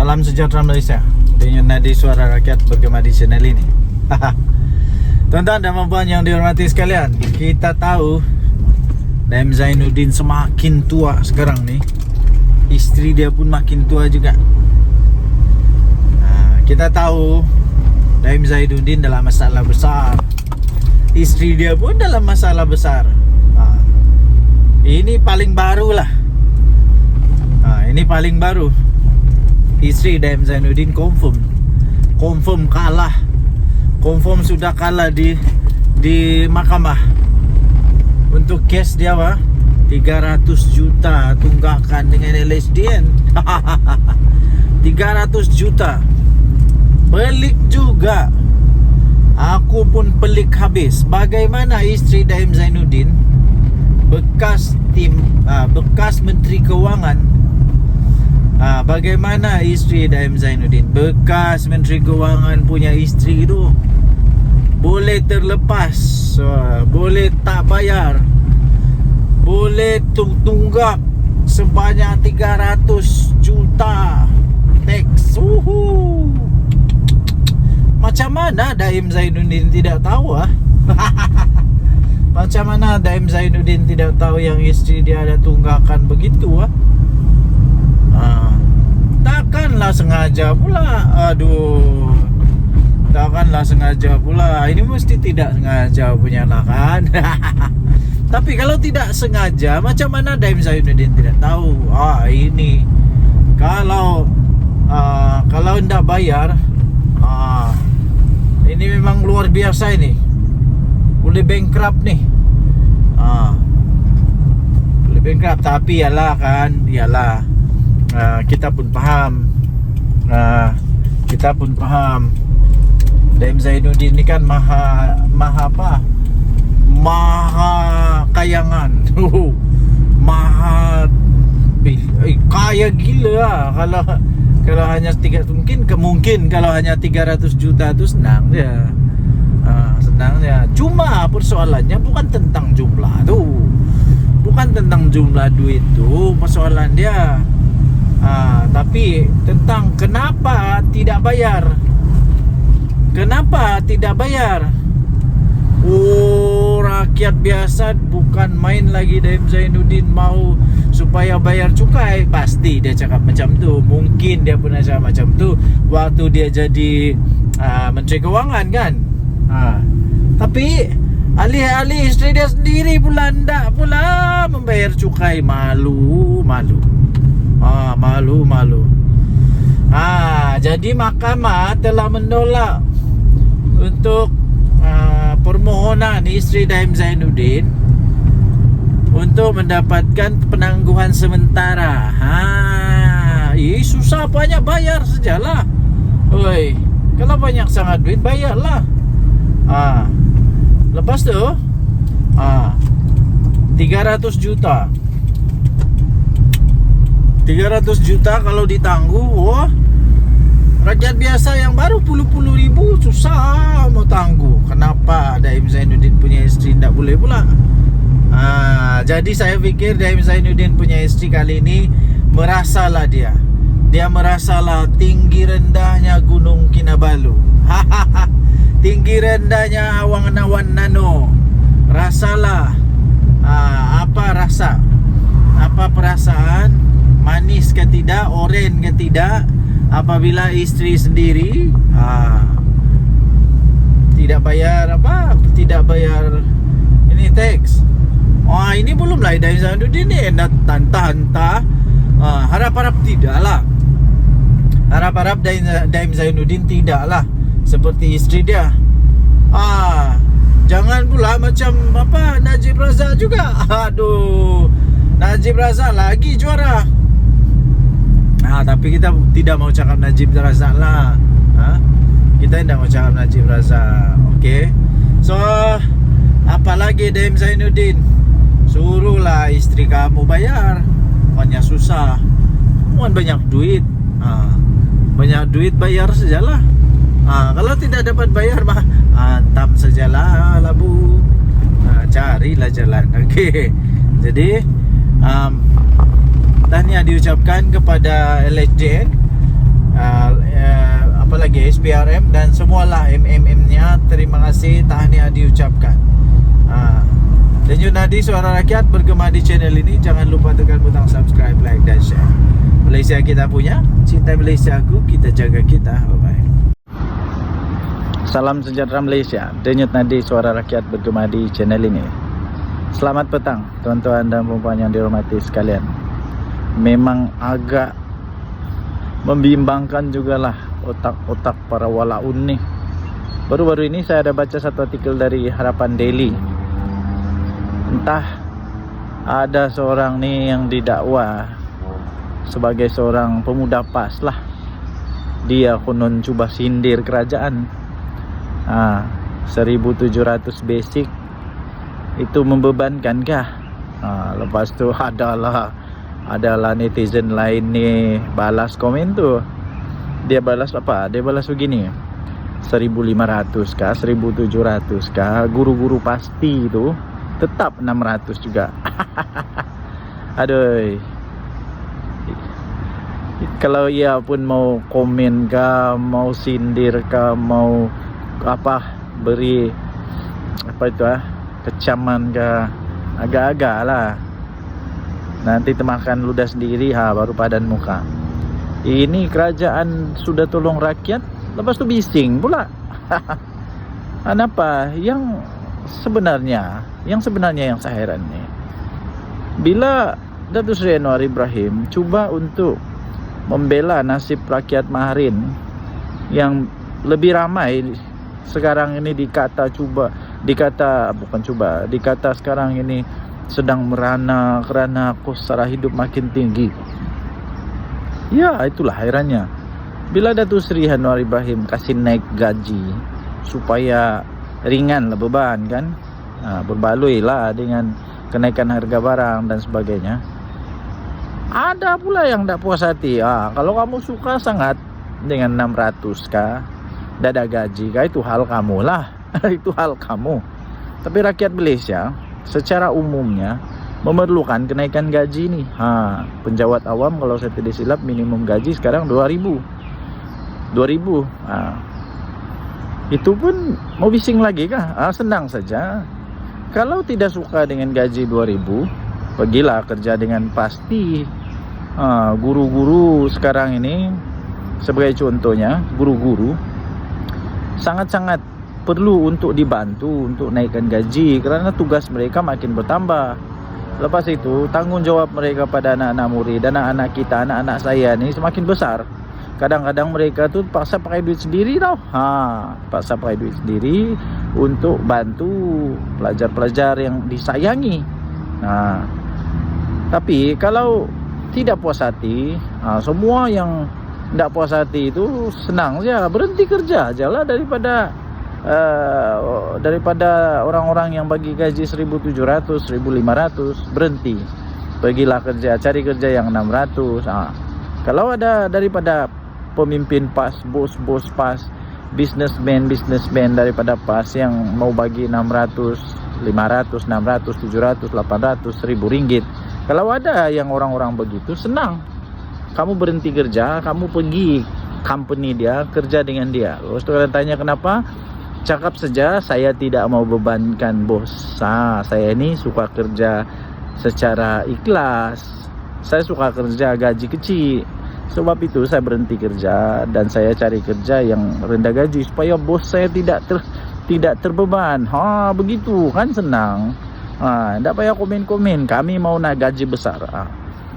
Salam sejahtera Malaysia. Dengan nadi suara rakyat bergema di channel ini. Tuan-tuan dan puan yang dihormati sekalian, kita tahu Daim Zainuddin semakin tua sekarang nih. Isteri dia pun makin tua juga. Kita tahu Daim Zainuddin dalam masalah besar. Isteri dia pun dalam masalah besar. Ini paling baru lah. Ini paling baru. Isteri Daim Zainuddin confirm kalah. Confirm sudah kalah di mahkamah. Untuk kes dia 300 juta tunggakan dengan LSDN. 300 juta. Pelik juga. Aku pun pelik habis. Bagaimana isteri Daim Zainuddin, bekas Menteri Keuangan, bagaimana isteri Daim Zainuddin, bekas Menteri Keuangan punya isteri tu boleh terlepas, boleh tak bayar, boleh tunggak sebanyak 300 juta teks. Macam mana Daim Zainuddin tidak tahu Macam mana Daim Zainuddin tidak tahu yang isteri dia ada tunggakan begitu Takkanlah sengaja pula. Aduh, takkanlah sengaja pula. Ini mesti tidak sengaja punya lah kan. Tapi kalau tidak sengaja, macam mana Daim Zainuddin tidak tahu? Ini kalau tidak bayar, ini memang luar biasa ini. Boleh bankrupt nih. Boleh bankrupt. Tapi yalah kita pun paham. Daim Zainuddin ini kan maha kayangan. Kaya gila kalau hanya mungkin kalau hanya 300 juta itu senang dia. Cuma persoalannya bukan tentang jumlah tuh. Bukan tentang jumlah duit tuh persoalan dia. Tapi tentang kenapa tidak bayar. Kenapa tidak bayar? Rakyat biasa bukan main lagi. Daim Zainuddin mau supaya bayar cukai, pasti dia cakap macam tu. Mungkin dia pernah cakap macam tu waktu dia jadi Menteri Keuangan kan. Tapi alih-alih isteri dia sendiri pula ndak pula membayar cukai. Malu. Jadi mahkamah telah menolak untuk permohonan isteri Daim Zainuddin untuk mendapatkan penangguhan sementara. Susah, banyak bayar sajalah. Kalau banyak sangat duit, bayarlah. Lepas tu 300 juta 300 juta kalau ditangguh, rakyat biasa yang baru puluh ribu susah mau tangguh. Kenapa Daim Zainuddin punya isteri tidak boleh pula? Jadi saya fikir Daim Zainuddin punya isteri kali ini merasalah dia merasalah tinggi rendahnya Gunung Kinabalu. Tinggi rendahnya awan-awan nano. Rasalah apa perasaan, manis ke tidak, oren ke tidak, apabila isteri sendiri tidak bayar ini teks. Ini belum lah Daim Zainuddin ni hantah. Harap-harap tidaklah. Harap-harap Daim Zainuddin tidaklah seperti isteri dia. Jangan pula macam Najib Razak juga. Najib Razak lagi juara. Tapi kita tidak mau cakap Najib Razak lah. Kita tidak mau cakap Najib Razak. Okay. So, apalagi Daim Zainuddin, suruhlah isteri kamu bayar. Bukannya susah. Bukan banyak duit. Banyak duit bayar sajalah. Kalau tidak dapat bayar hantam sajalah labu. Carilah jalan. Okay. Jadi tahniah diucapkan kepada LSDN apalagi SPRM dan semualah MMM-nya. Terima kasih, tahniah diucapkan. Denyut Nadi Suara Rakyat bergema di channel ini. Jangan lupa tekan butang subscribe, like dan share. Malaysia kita punya, cinta Malaysia aku, kita jaga kita. Bye-bye. Salam sejahtera Malaysia. Denyut Nadi Suara Rakyat bergema di channel ini. Selamat petang tuan-tuan dan puan-puan yang dihormati sekalian. Memang agak membimbangkan jugalah otak-otak para walaun nih. Baru-baru ini saya ada baca satu artikel dari Harapan Daily. Entah ada seorang nih yang didakwa sebagai seorang pemuda PAS lah. Dia konon cuba sindir kerajaan. 1.700 basic itu membebankan kah? Lepas tu adalah netizen lain nih balas komen tu. Dia balas apa? Dia balas begini, 1.500 kah, 1.700 kah, guru-guru pasti itu tetap 600 juga. Aduh. Kalau ia pun mau komen kah, mau sindir kah, mau apa, beri apa itu kecaman kah, agak-agak lah. Nanti temakan ludah sendiri, baru padan muka. Ini kerajaan sudah tolong rakyat, lepas tu bising pula. Kenapa? Yang sebenarnya yang saya heran ni, bila Datuk Seri Anwar Ibrahim cuba untuk membela nasib rakyat Maharin yang lebih ramai sekarang ini dikata sekarang ini sedang merana kerana kos sara hidup makin tinggi. Ya, itulah herannya. Bila Datuk Seri Anwar Ibrahim kasih naik gaji supaya ringan lah beban kan, berbaloi lah dengan kenaikan harga barang dan sebagainya. Ada pula yang tak puas hati. Kalau kamu suka sangat dengan 600 kah, dada gaji kah, itu hal kamu lah. Itu hal kamu. Tapi rakyat Malaysia secara umumnya memerlukan kenaikan gaji nih. Penjawat awam kalau saya tidak silap minimum gaji sekarang 2.000. Itu pun mau bising lagi kah? Senang saja. Kalau tidak suka dengan gaji 2.000, pergilah kerja dengan pasti. Guru-guru sekarang ini, sebagai contohnya, guru-guru sangat-sangat perlu untuk dibantu untuk naikkan gaji kerana tugas mereka makin bertambah. Lepas itu tanggungjawab mereka pada anak-anak murid, anak-anak kita, anak-anak saya ni semakin besar. Kadang-kadang mereka tu paksa pakai duit sendiri tau. Paksa pakai duit sendiri untuk bantu pelajar-pelajar yang disayangi. Tapi kalau tidak puas hati, semua yang tidak puas hati itu senang saja, berhenti kerja aja lah daripada orang-orang yang bagi gaji 1.700, 1.500 berhenti. Pergilah kerja, cari kerja yang 600. Kalau ada daripada pemimpin PAS, bos-bos PAS, businessman daripada PAS yang mau bagi 600, 500, 600, 700, 800, 1.000 ringgit. Kalau ada yang orang-orang begitu, senang. Kamu berhenti kerja, kamu pergi company dia, kerja dengan dia. Lepas itu kalian tanya kenapa? Cakap saja, saya tidak mau bebankan bos. Saya ini suka kerja secara ikhlas. Saya suka kerja gaji kecil. Sebab itu saya berhenti kerja dan saya cari kerja yang rendah gaji supaya bos saya tidak terbeban. Begitu kan senang. Tak payah komen-komen. Kami mau nak gaji besar.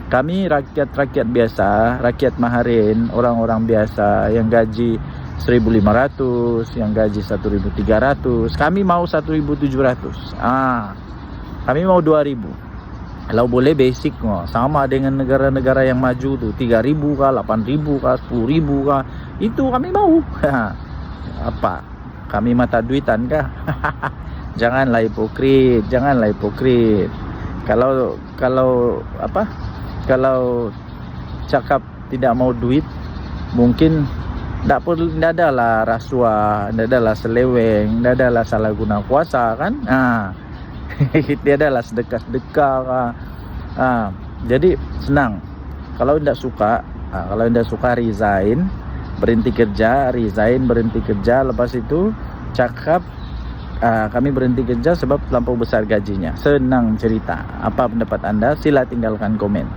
Kami rakyat biasa, rakyat Maharin, orang-orang biasa yang gaji 1.500, yang gaji 1.300. Kami mau 1.700. Kami mau 2.000. Kalau boleh basic, sama dengan negara-negara yang maju tu, 3.000 kah, 8.000 kah, 10.000 kah, itu kami mau. Apa? Kami mata duitan kah? Janganlah hipokrit. Kalau cakap tidak mau duit, mungkin tak adalah rasuah, tak adalah seleweng, tak adalah salah guna kuasa kan. Dia adalah sedekah-sedekah. Jadi senang. Kalau tidak suka resign, berhenti kerja, resign, berhenti kerja. Lepas itu cakap kami berhenti kerja sebab terlampau besar gajinya. Senang cerita. Apa pendapat anda? Sila tinggalkan komen.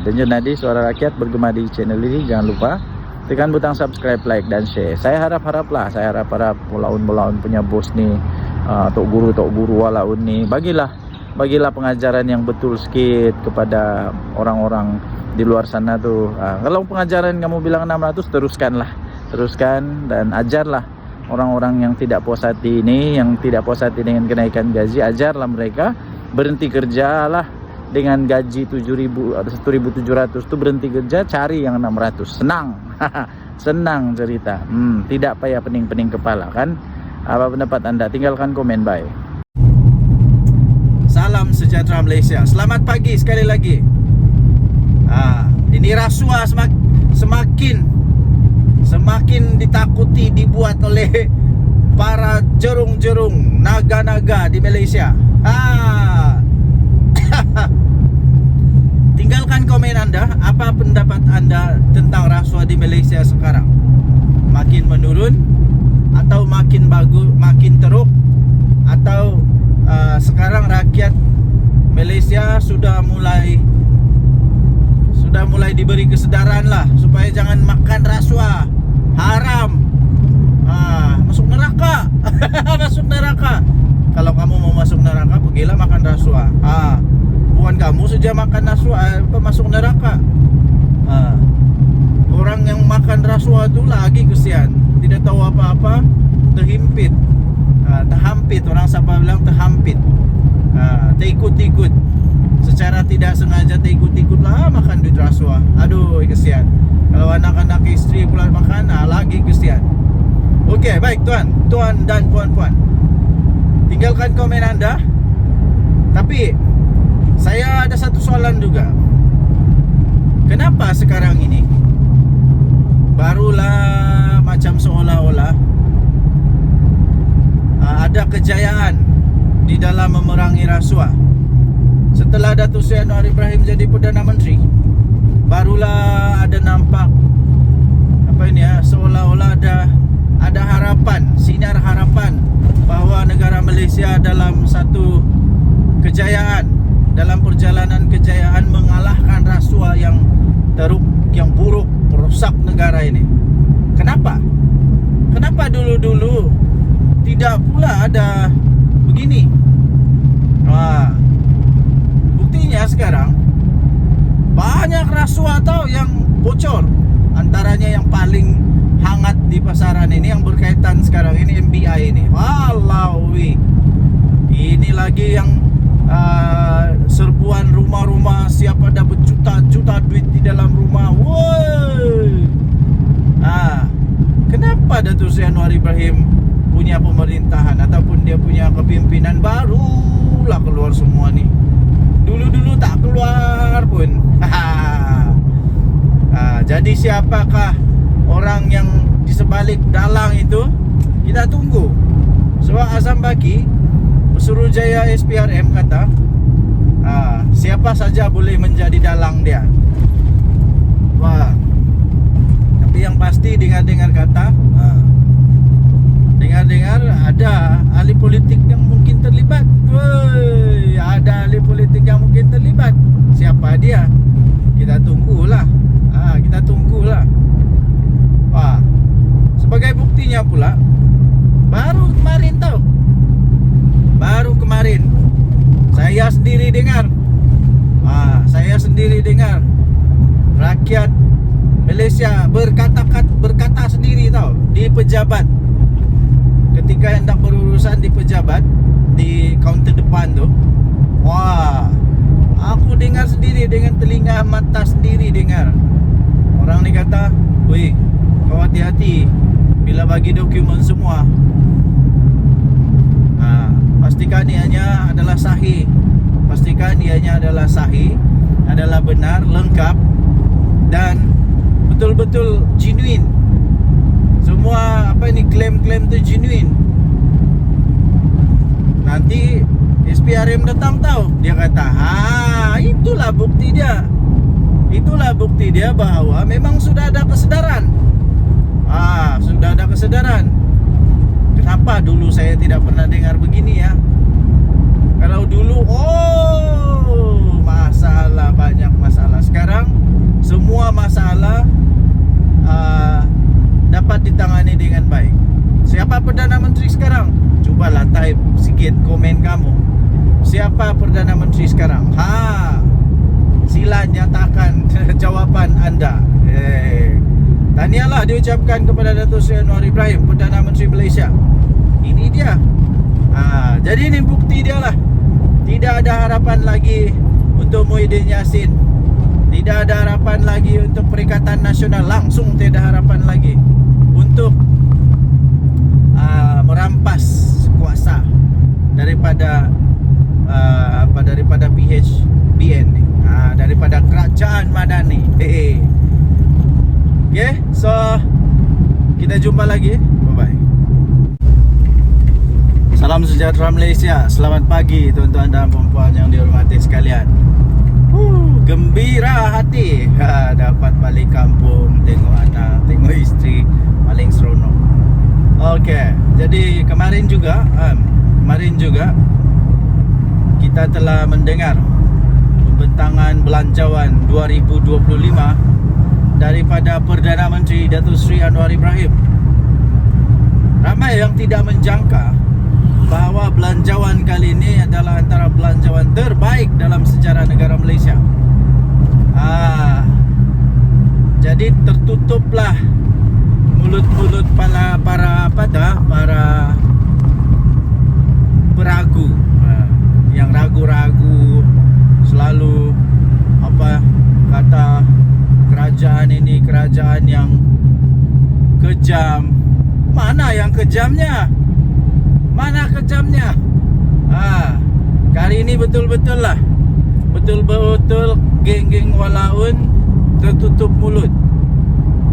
Dan Junadi Suara Rakyat bergema di channel ini. Jangan lupa tekan butang subscribe, like dan share. Saya harap mulaun punya bos nih, tok guru walaun nih, bagilah pengajaran yang betul sedikit kepada orang-orang di luar sana tuh. Kalau pengajaran kamu bilang 600, teruskan dan ajarlah orang-orang yang tidak puas hati ini, yang tidak puas hati dengan kenaikan gaji. Ajarlah mereka berhenti kerja lah dengan gaji 7.000 atau 1.700 tuh, berhenti kerja, cari yang 600. Senang cerita. Tidak payah pening-pening kepala kan. Apa pendapat anda? Tinggalkan komen. Bye. Salam sejahtera Malaysia. Selamat pagi sekali lagi. Ini rasuah semakin ditakuti dibuat oleh para jerung-jerung naga-naga di Malaysia. Tinggalkan komen anda. Apa pendapat anda tentang rasuah di Malaysia sekarang? Makin menurun atau makin bagus, makin teruk, atau sekarang rakyat Malaysia sudah mulai diberi kesedaran lah supaya jangan makan rasuah, haram, masuk neraka. Masuk neraka. Kalau kamu mau masuk neraka, pergilah makan rasuah. Bukan kamu saja makan rasuah masuk neraka. Orang yang makan rasuah itu lagi kesian, tidak tahu apa-apa, terhimpit, terhampit. Orang siapa bilang terhampit, terikut-ikut, secara tidak sengaja terikut-ikut lah makan duit rasuah. Aduh, kesian. Kalau anak-anak istri pula makan, lagi kesian. Okey, baik tuan dan puan-puan, tinggalkan komen anda. Tapi saya ada satu soalan juga. Kenapa sekarang ini barulah macam seolah-olah ada kejayaan di dalam memerangi rasuah? Setelah Datuk Seri Anwar Ibrahim jadi Perdana Menteri, barulah ada nampak seolah-olah ada harapan, sinar harapan bahawa negara Malaysia dalam satu kejayaan, dalam perjalanan kejayaan mengalahkan rasuah yang teruk, yang buruk, merusak negara ini. Kenapa dulu-dulu tidak pula ada begini? Buktinya sekarang banyak rasuah yang bocor. Antaranya yang paling hangat di pasaran ini, yang berkaitan sekarang ini, MBI ini. Walaui, ini lagi yang serbuan rumah-rumah, siapa ada berjuta-juta duit di dalam rumah. Woi. Kenapa Datuk Seri Anwar Ibrahim punya pemerintahan ataupun dia punya kepimpinan barulah keluar semua ni? Dulu-dulu tak keluar pun. Jadi siapakah orang yang di sebalik dalang itu? Kita tunggu. Sebab Azam Baki, Pesuruhjaya SPRM, kata siapa saja boleh menjadi dalang dia. Tapi yang pasti dengar-dengar kata, dengar-dengar ada ahli politik yang mungkin terlibat. Ada ahli politik yang mungkin terlibat. Siapa dia? Kita tunggulah. Sebagai buktinya pula, baru kemarin saya sendiri dengar rakyat Malaysia berkata sendiri di pejabat, ketika hendak berurusan di pejabat di kaunter depan tu. Aku dengar sendiri dengan telinga mata sendiri dengar. Orang ni kata, "Weh, kau hati-hati bila bagi dokumen semua. Pastikan ianya adalah sahih. Adalah benar, lengkap dan betul-betul genuine. Semua klaim-klaim tu genuine. Nanti SPRM datang dia kata, itulah bukti dia. itulah bukti dia bahwa memang sudah ada kesadaran. Sudah ada kesadaran. Kenapa dulu saya tidak pernah dengar begini ya? Kalau dulu, masalah, banyak masalah. Sekarang semua masalah dapat ditangani dengan baik. Siapa Perdana Menteri sekarang? Cobalah type sikit komen kamu. Siapa Perdana Menteri sekarang? Sila nyatakan jawapan anda. Tahniahlah diucapkan kepada Datuk Seri Anwar Ibrahim, Perdana Menteri Malaysia. Ini dia. Jadi ini bukti dia lah. Tidak ada harapan lagi untuk Muhyiddin Yassin. Tidak ada harapan lagi untuk Perikatan Nasional. Langsung tidak ada harapan lagi untuk merampas kuasa daripada daripada PHBN ni. Daripada Kerajaan Madani. Okay, so kita jumpa lagi. Bye-bye. Salam sejahtera Malaysia. Selamat pagi tuan-tuan dan puan-puan yang dihormati sekalian. Gembira hati dapat balik kampung, tengok anak, tengok isteri, paling seronok. Okey, jadi kemarin juga kita telah mendengar pembentangan belanjawan 2025 daripada Perdana Menteri Datuk Seri Anwar Ibrahim. Ramai yang tidak menjangka bahawa belanjawan kali ini adalah antara belanjawan terbaik dalam sejarah negara Malaysia. Jadi tertutuplah mulut-mulut para peragu, yang ragu-ragu, selalu kata kerajaan ini kerajaan yang kejam. Mana yang kejamnya? Mana kejamnya? Kali ini betul-betul geng-geng walaun tertutup mulut.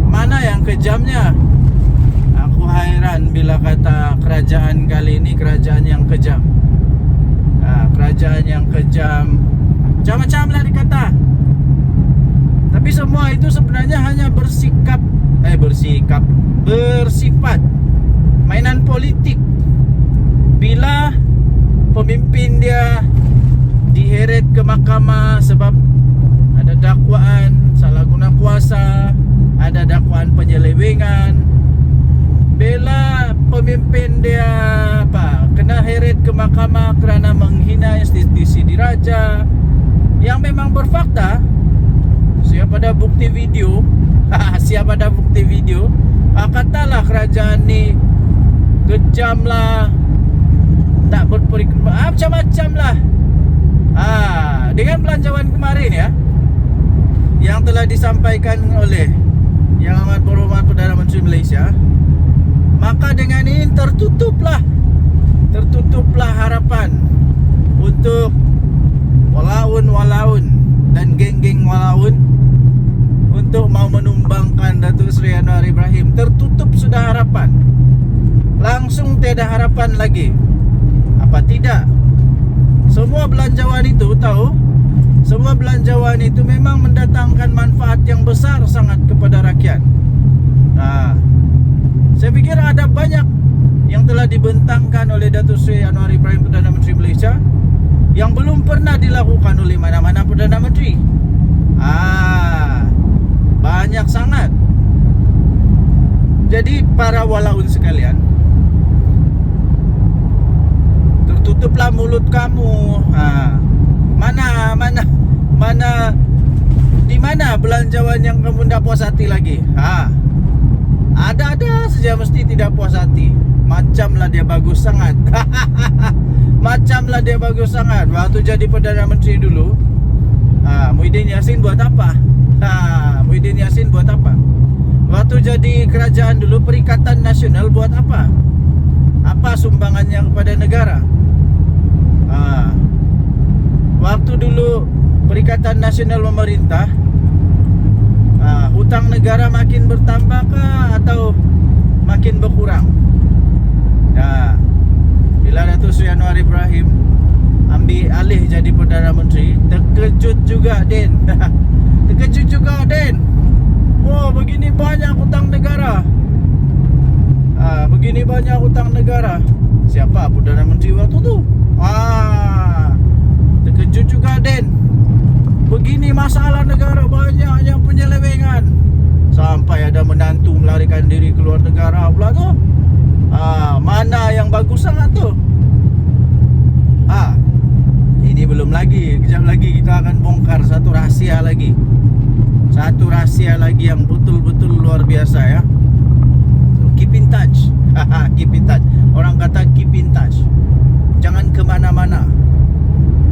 Mana yang kejamnya? Aku hairan bila kata kerajaan kali ini kerajaan yang kejam. Kerajaan yang kejam, macam-macam lah dikata. Tapi semua itu sebenarnya hanya bersifat mainan politik. Bila pemimpin dia diheret ke mahkamah sebab ada dakwaan salah guna kuasa, ada dakwaan penyelewengan. Bila pemimpin dia kena heret ke mahkamah kerana menghina institusi diraja yang memang berfakta, siapa ada bukti video katalah kerajaan ni kejam lah, tak macam-macam lah. Dengan belanjawan kemarin ya, yang telah disampaikan oleh Yang Amat Berhormat Perdana Menteri Malaysia, maka dengan ini tertutuplah harapan untuk walaun dan geng-geng walaun untuk mau menumbangkan Datuk Seri Anwar Ibrahim. Tertutup sudah harapan. Langsung tiada harapan lagi. Apa tidak? Semua belanjawan itu memang mendatangkan manfaat yang besar sangat kepada rakyat. Saya fikir ada banyak yang telah dibentangkan oleh Datuk Seri Anwar Ibrahim Perdana Menteri Malaysia yang belum pernah dilakukan oleh mana-mana Perdana Menteri. Banyak sangat. Jadi para walaun sekalian, tertutuplah mulut kamu. Di mana belanjawan yang kamu tidak puas hati lagi? Ada saja mesti tidak puas hati. Macamlah dia bagus sangat. Waktu jadi Perdana Menteri dulu, Muhyiddin Yassin buat apa? Waktu jadi kerajaan dulu, Perikatan Nasional buat apa? Apa sumbangannya kepada negara? Waktu dulu Perikatan Nasional memerintah, hutang negara makin bertambah kah atau makin berkurang? Bila Datuk Seri Anwar Ibrahim ambil alih jadi Perdana Menteri, terkejut juga Den. Terkejut juga Den. Oh, begini banyak hutang negara. Begini banyak hutang negara. Siapa Perdana Menteri waktu tu? Terkejut juga Den. Begini masalah negara, banyak yang penyelewengan. Sampai ada menantu melarikan diri keluar negara pula tu. Mana yang bagus sangat tu? Ini belum lagi. Kejap lagi kita akan bongkar satu rahasia lagi. Satu rahasia lagi yang betul-betul luar biasa ya. So, keep in touch. Keep in touch. Orang kata keep in touch. Jangan kemana-mana.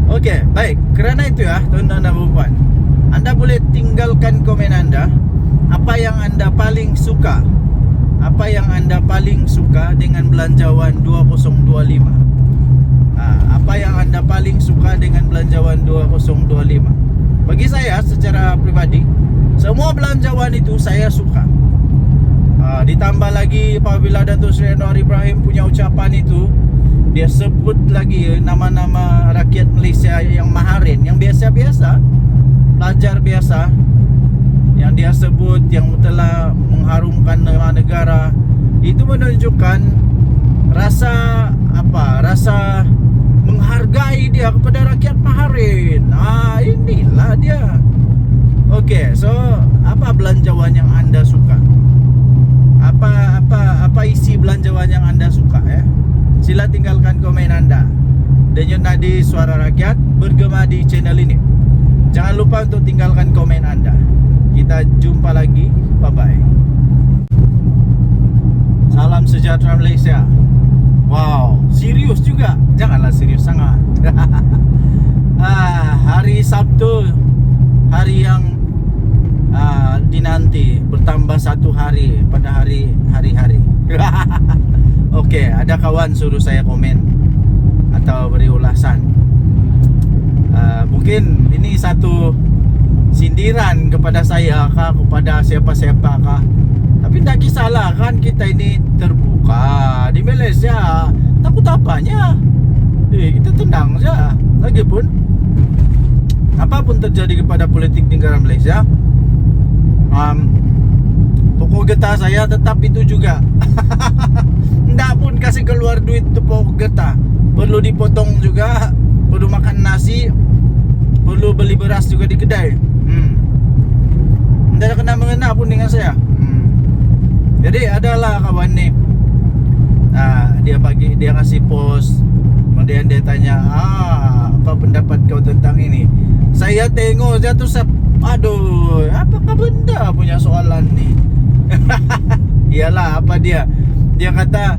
Okey, baik. Kerana itu ya, tuan-tuan dan puan, anda boleh tinggalkan komen anda. Apa yang anda paling suka? Apa yang anda paling suka dengan belanjawan 2025? Apa yang anda paling suka dengan belanjawan 2025? Bagi saya secara pribadi, semua belanjawan itu saya suka. Ditambah lagi apabila Datuk Seri Anwar Ibrahim punya ucapan itu, dia sebut lagi nama-nama rakyat Malaysia yang maharin, yang biasa-biasa, pelajar biasa, yang dia sebut, yang telah mengharumkan nama negara. Itu menunjukkan rasa rasa menghargai dia kepada rakyat maharin. Inilah dia. Okey, so apa belanjawan yang anda suka? Apa isi belanjawan yang anda suka ya? Sila tinggalkan komen anda. Denyut nadi Suara Rakyat bergema di channel ini. Jangan lupa untuk tinggalkan komen anda. Kita jumpa lagi. Bye-bye. Salam sejahtera Malaysia. Wow, serius juga. Janganlah serius sangat. Hari Sabtu, hari yang dinanti, bertambah satu hari pada hari-hari. Okey, ada kawan suruh saya komen atau beri ulasan. Mungkin ini satu sindiran kepada saya kah, kepada siapa-siapa kah. Tapi tak kisahlah, kan kita ini terbuka di Malaysia. Takut apanya? Kita tenang saja. Lagipun apapun terjadi kepada politik negara Malaysia, pokok getah saya tetap itu juga. Ndak pun kasih keluar duit untuk pokok getah. Perlu dipotong juga, perlu makan nasi, perlu beli beras juga di kedai. Ndak ada kena-mengena pun dengan saya. Jadi adalah kawan ni, dia kasih post, kemudian dia tanya, apa pendapat kau tentang ini? Saya tengok dia tu, aduh, apakah benda punya soalan ni? Iyalah, apa dia kata,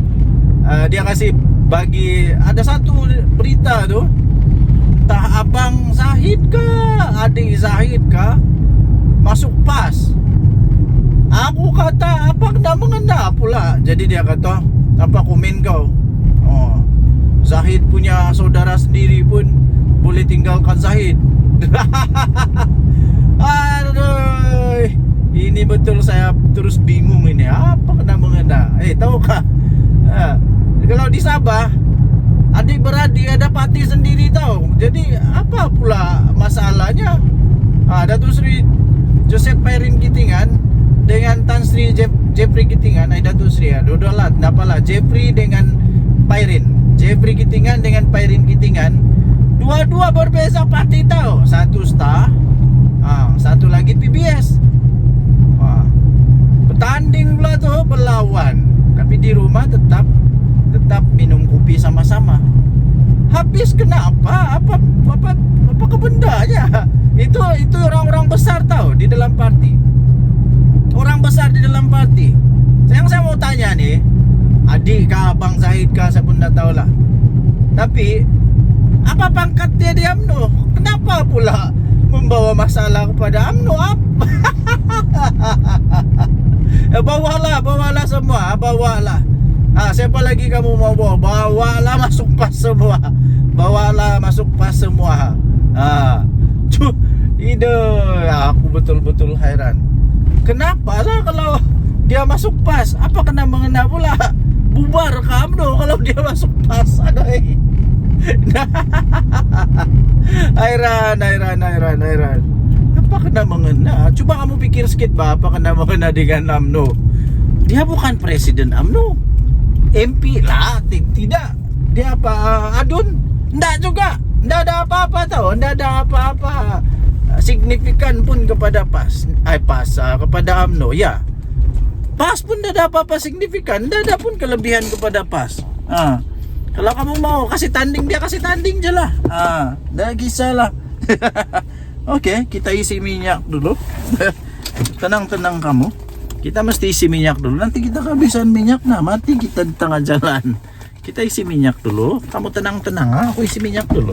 dia kasih bagi, ada satu berita tu, entah abang Zahid ke adik Zahid ke masuk PAS. Aku kata, apa kena-mengena pula? Jadi dia kata, apa komen kau? Zahid punya saudara sendiri pun boleh tinggalkan Zahid. Aduh, ini betul saya terus bingung ini. Apa kena-mengena? Tahukah? Kalau di Sabah, adik-beradik ada parti sendiri tahu. Jadi apa pula masalahnya? Datuk Seri Joseph Pairin Kitingan dengan Tan Sri Jeffrey Kitingan, Datuk Sri dua-dualah, apalah, Jeffrey dengan Pairin, Jeffrey Kitingan dengan Pairin Kitingan, dua-dua berbeza parti tahu. Satu Star, satu lagi PBS. Bertanding pula tu, berlawan. Tapi di rumah tetap minum kopi sama-sama. Habis kenapa? Apa kebendanya? Itu orang-orang besar tahu di dalam parti. Orang besar di dalam parti. Yang saya mau tanya nih, adik kah, abang Zahid kah, saya pun tak tahulah. Tapi apa pangkat dia di UMNO? Kenapa pula membawa masalah kepada UMNO? Bawalah semua, bawalah. Siapa lagi kamu mau bawa? Bawalah masuk PAS semua. Bawalah masuk PAS semua. Aku betul-betul hairan. Kenapa lah kalau dia masuk PAS? Apa kena mengena pula? Bubar ke UMNO kalau dia masuk PAS? Airan. Apa ka na mangena? Coba kamu pikir sedikit ba, apa ka na mangena dengan UMNO? Dia bukan presiden UMNO. MP lah, tidak. Dia apa? Adun? Enggak juga. Enggak ada apa-apa tau. Enggak ada apa-apa signifikan pun kepada kepada UMNO. Ya. PAS pun enggak ada apa-apa signifikan. Enggak ada pun kelebihan kepada PAS. Kalau kamu mau kasih tanding, dia kasih tanding je lah. Dah kisahlah. Oke, kita isi minyak dulu. Tenang kamu. Kita mesti isi minyak dulu. Nanti kita kehabisan minyak, nah mati kita di tengah jalan. Kita isi minyak dulu. Kamu tenang, aku isi minyak dulu.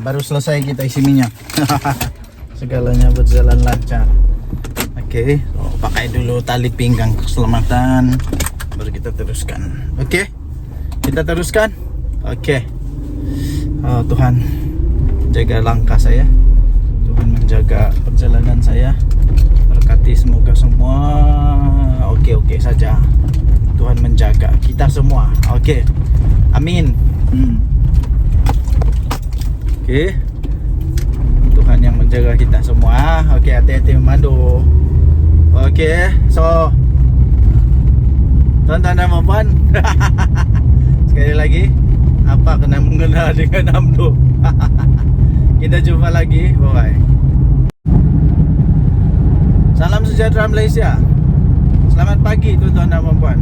Baru selesai kita isi minyak. Segalanya berjalan lancar. Oke, pakai dulu tali pinggang keselamatan, baru kita teruskan. Oke, kita teruskan. Oke. Tuhan jaga langkah saya, Tuhan menjaga perjalanan saya, berkati semoga semua oke saja. Tuhan menjaga kita semua. Oke, amin. Oke, Tuhan yang menjaga kita semua. Oke, hati-hati memandu. Oke, so Tuan-tuan dan puan, sekali lagi, apa kena mengena dengan UMNO? Kita jumpa lagi, bye. Salam sejahtera Malaysia. Selamat pagi tuan-tuan dan puan.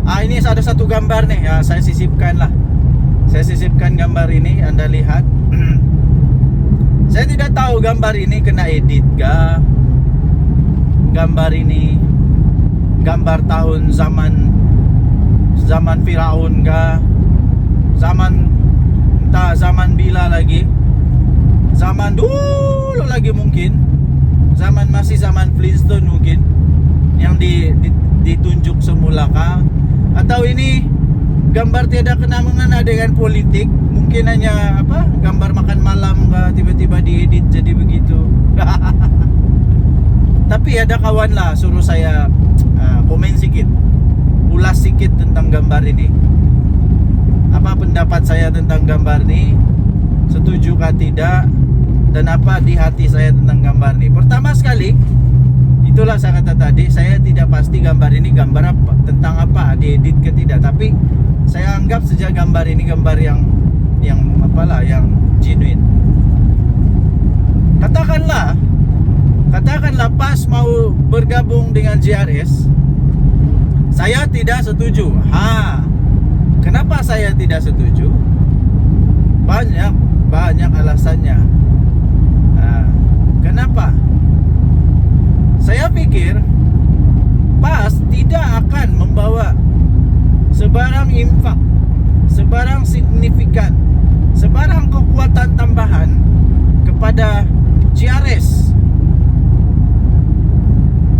Ini ada satu gambar nih, ya, saya sisipkan lah. Saya sisipkan gambar ini, Anda lihat. Saya tidak tahu gambar ini kena edit kah? Gambar ini gambar tahun zaman Firaun kah? Entah zaman bila lagi. Zaman dulu lagi mungkin. Masih zaman Flintstone mungkin. Yang ditunjuk semula kah? Atau ini gambar tiada kena mengena dengan politik? Mungkin hanya gambar makan malam kah, tiba-tiba diedit jadi begitu. Tapi ada kawan lah suruh saya komen sikit, ulas sikit tentang gambar ini. Apa pendapat saya tentang gambar ini? Setujukah tidak? Dan apa di hati saya tentang gambar ini? Pertama sekali, itulah saya kata tadi, saya tidak pasti gambar ini gambar apa, tentang apa, diedit ke tidak. Tapi saya anggap saja gambar ini gambar yang genuine. Katakanlah pas mau bergabung dengan JRS, saya tidak setuju. Kenapa saya tidak setuju? Banyak alasannya. Kenapa? Saya pikir PAS tidak akan membawa sebarang infak, sebarang signifikan, sebarang kekuatan tambahan kepada JRS.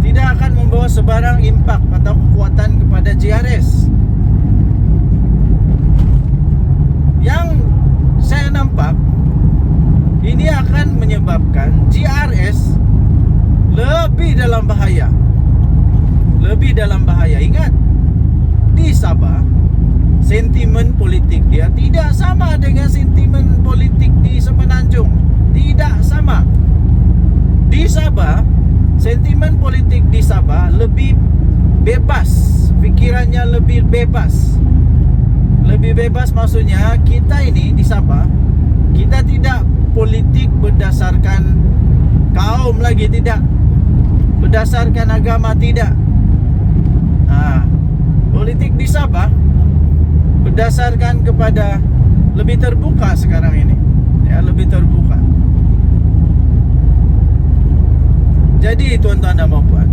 Tidak akan membawa sebarang impak atau kekuatan kepada JRS. Yang saya nampak, ini akan menyebabkan JRS lebih dalam bahaya. Lebih dalam bahaya. Ingat, di Sabah sentimen politik dia tidak sama dengan sentimen politik di Semenanjung. Tidak sama. Di Sabah, sentimen politik di Sabah lebih bebas. Pikirannya lebih bebas. Lebih bebas maksudnya kita ini di Sabah, kita tidak politik berdasarkan kaum lagi, tidak. Berdasarkan agama, tidak. Politik di Sabah berdasarkan kepada lebih terbuka sekarang ini. Ya, lebih terbuka. Jadi tuan-tuan dan puan,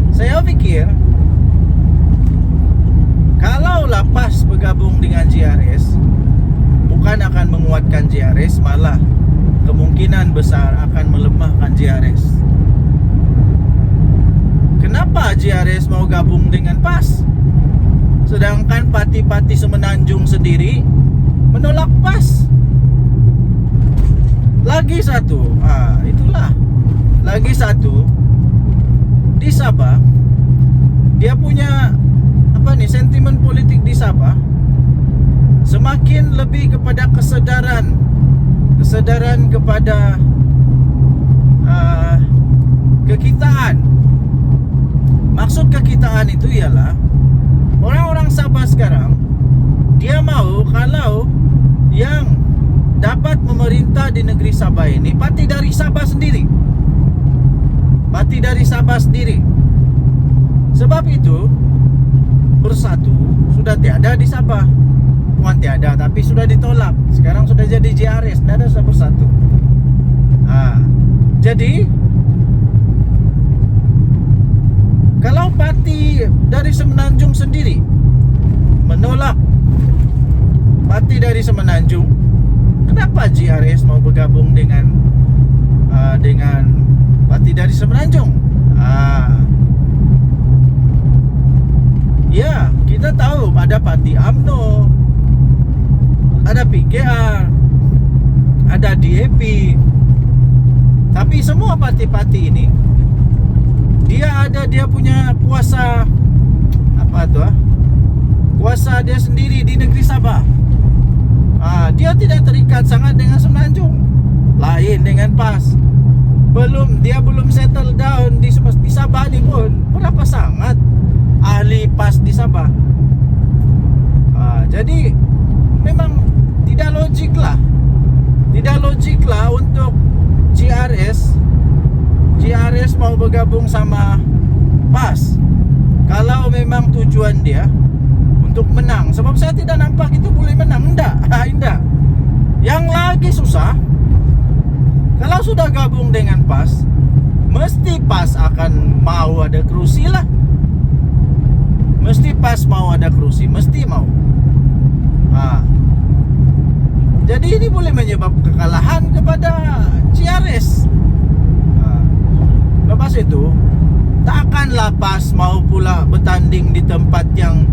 saya pikir kalau PAS bergabung dengan JRS, bukan akan menguatkan JRS, malah kemungkinan besar akan melemahkan JRS. Kenapa JRS mau gabung dengan PAS? Sedangkan parti-parti Semenanjung sendiri menolak PAS. Lagi satu, itulah. Lagi satu, di Sabah dia punya sentimen politik di Sabah semakin lebih kepada kesadaran kepada kekitaan. Maksud kekitaan itu ialah orang-orang Sabah sekarang dia mau kalau yang dapat memerintah di negeri Sabah ini parti dari Sabah sendiri. Parti dari Sabah sendiri. Sebab itu Bersatu sudah tiada di Sabah. Bukan tiada, tapi sudah ditolak. Sekarang sudah jadi JRS, tidak ada sudah Bersatu. Jadi kalau parti dari Semenanjung sendiri menolak parti dari Semenanjung, kenapa JRS mau bergabung dengan parti dari Semenanjung? Ya, kita tahu ada parti UMNO, ada PKR, ada DAP. Tapi semua parti-parti ini dia punya kuasa kuasa dia sendiri di negeri Sabah. Dia tidak terikat sangat dengan Semenanjung. Lain dengan PAS. Dia belum settle down di Sabah ni pun. Berapa sangat ahli PAS di Sabah. Jadi memang tidak logik lah untuk GRS mau bergabung sama PAS kalau memang tujuan dia untuk menang. Sebab saya tidak nampak itu boleh menang. Enggak. Yang lagi susah, kalau sudah gabung dengan PAS, mesti PAS akan mau ada kerusi lah. Mesti PAS mau ada kerusi, mesti mau. Jadi ini boleh menyebabkan kekalahan kepada GRS. Lepas itu, takkanlah PAS mau pula bertanding di tempat yang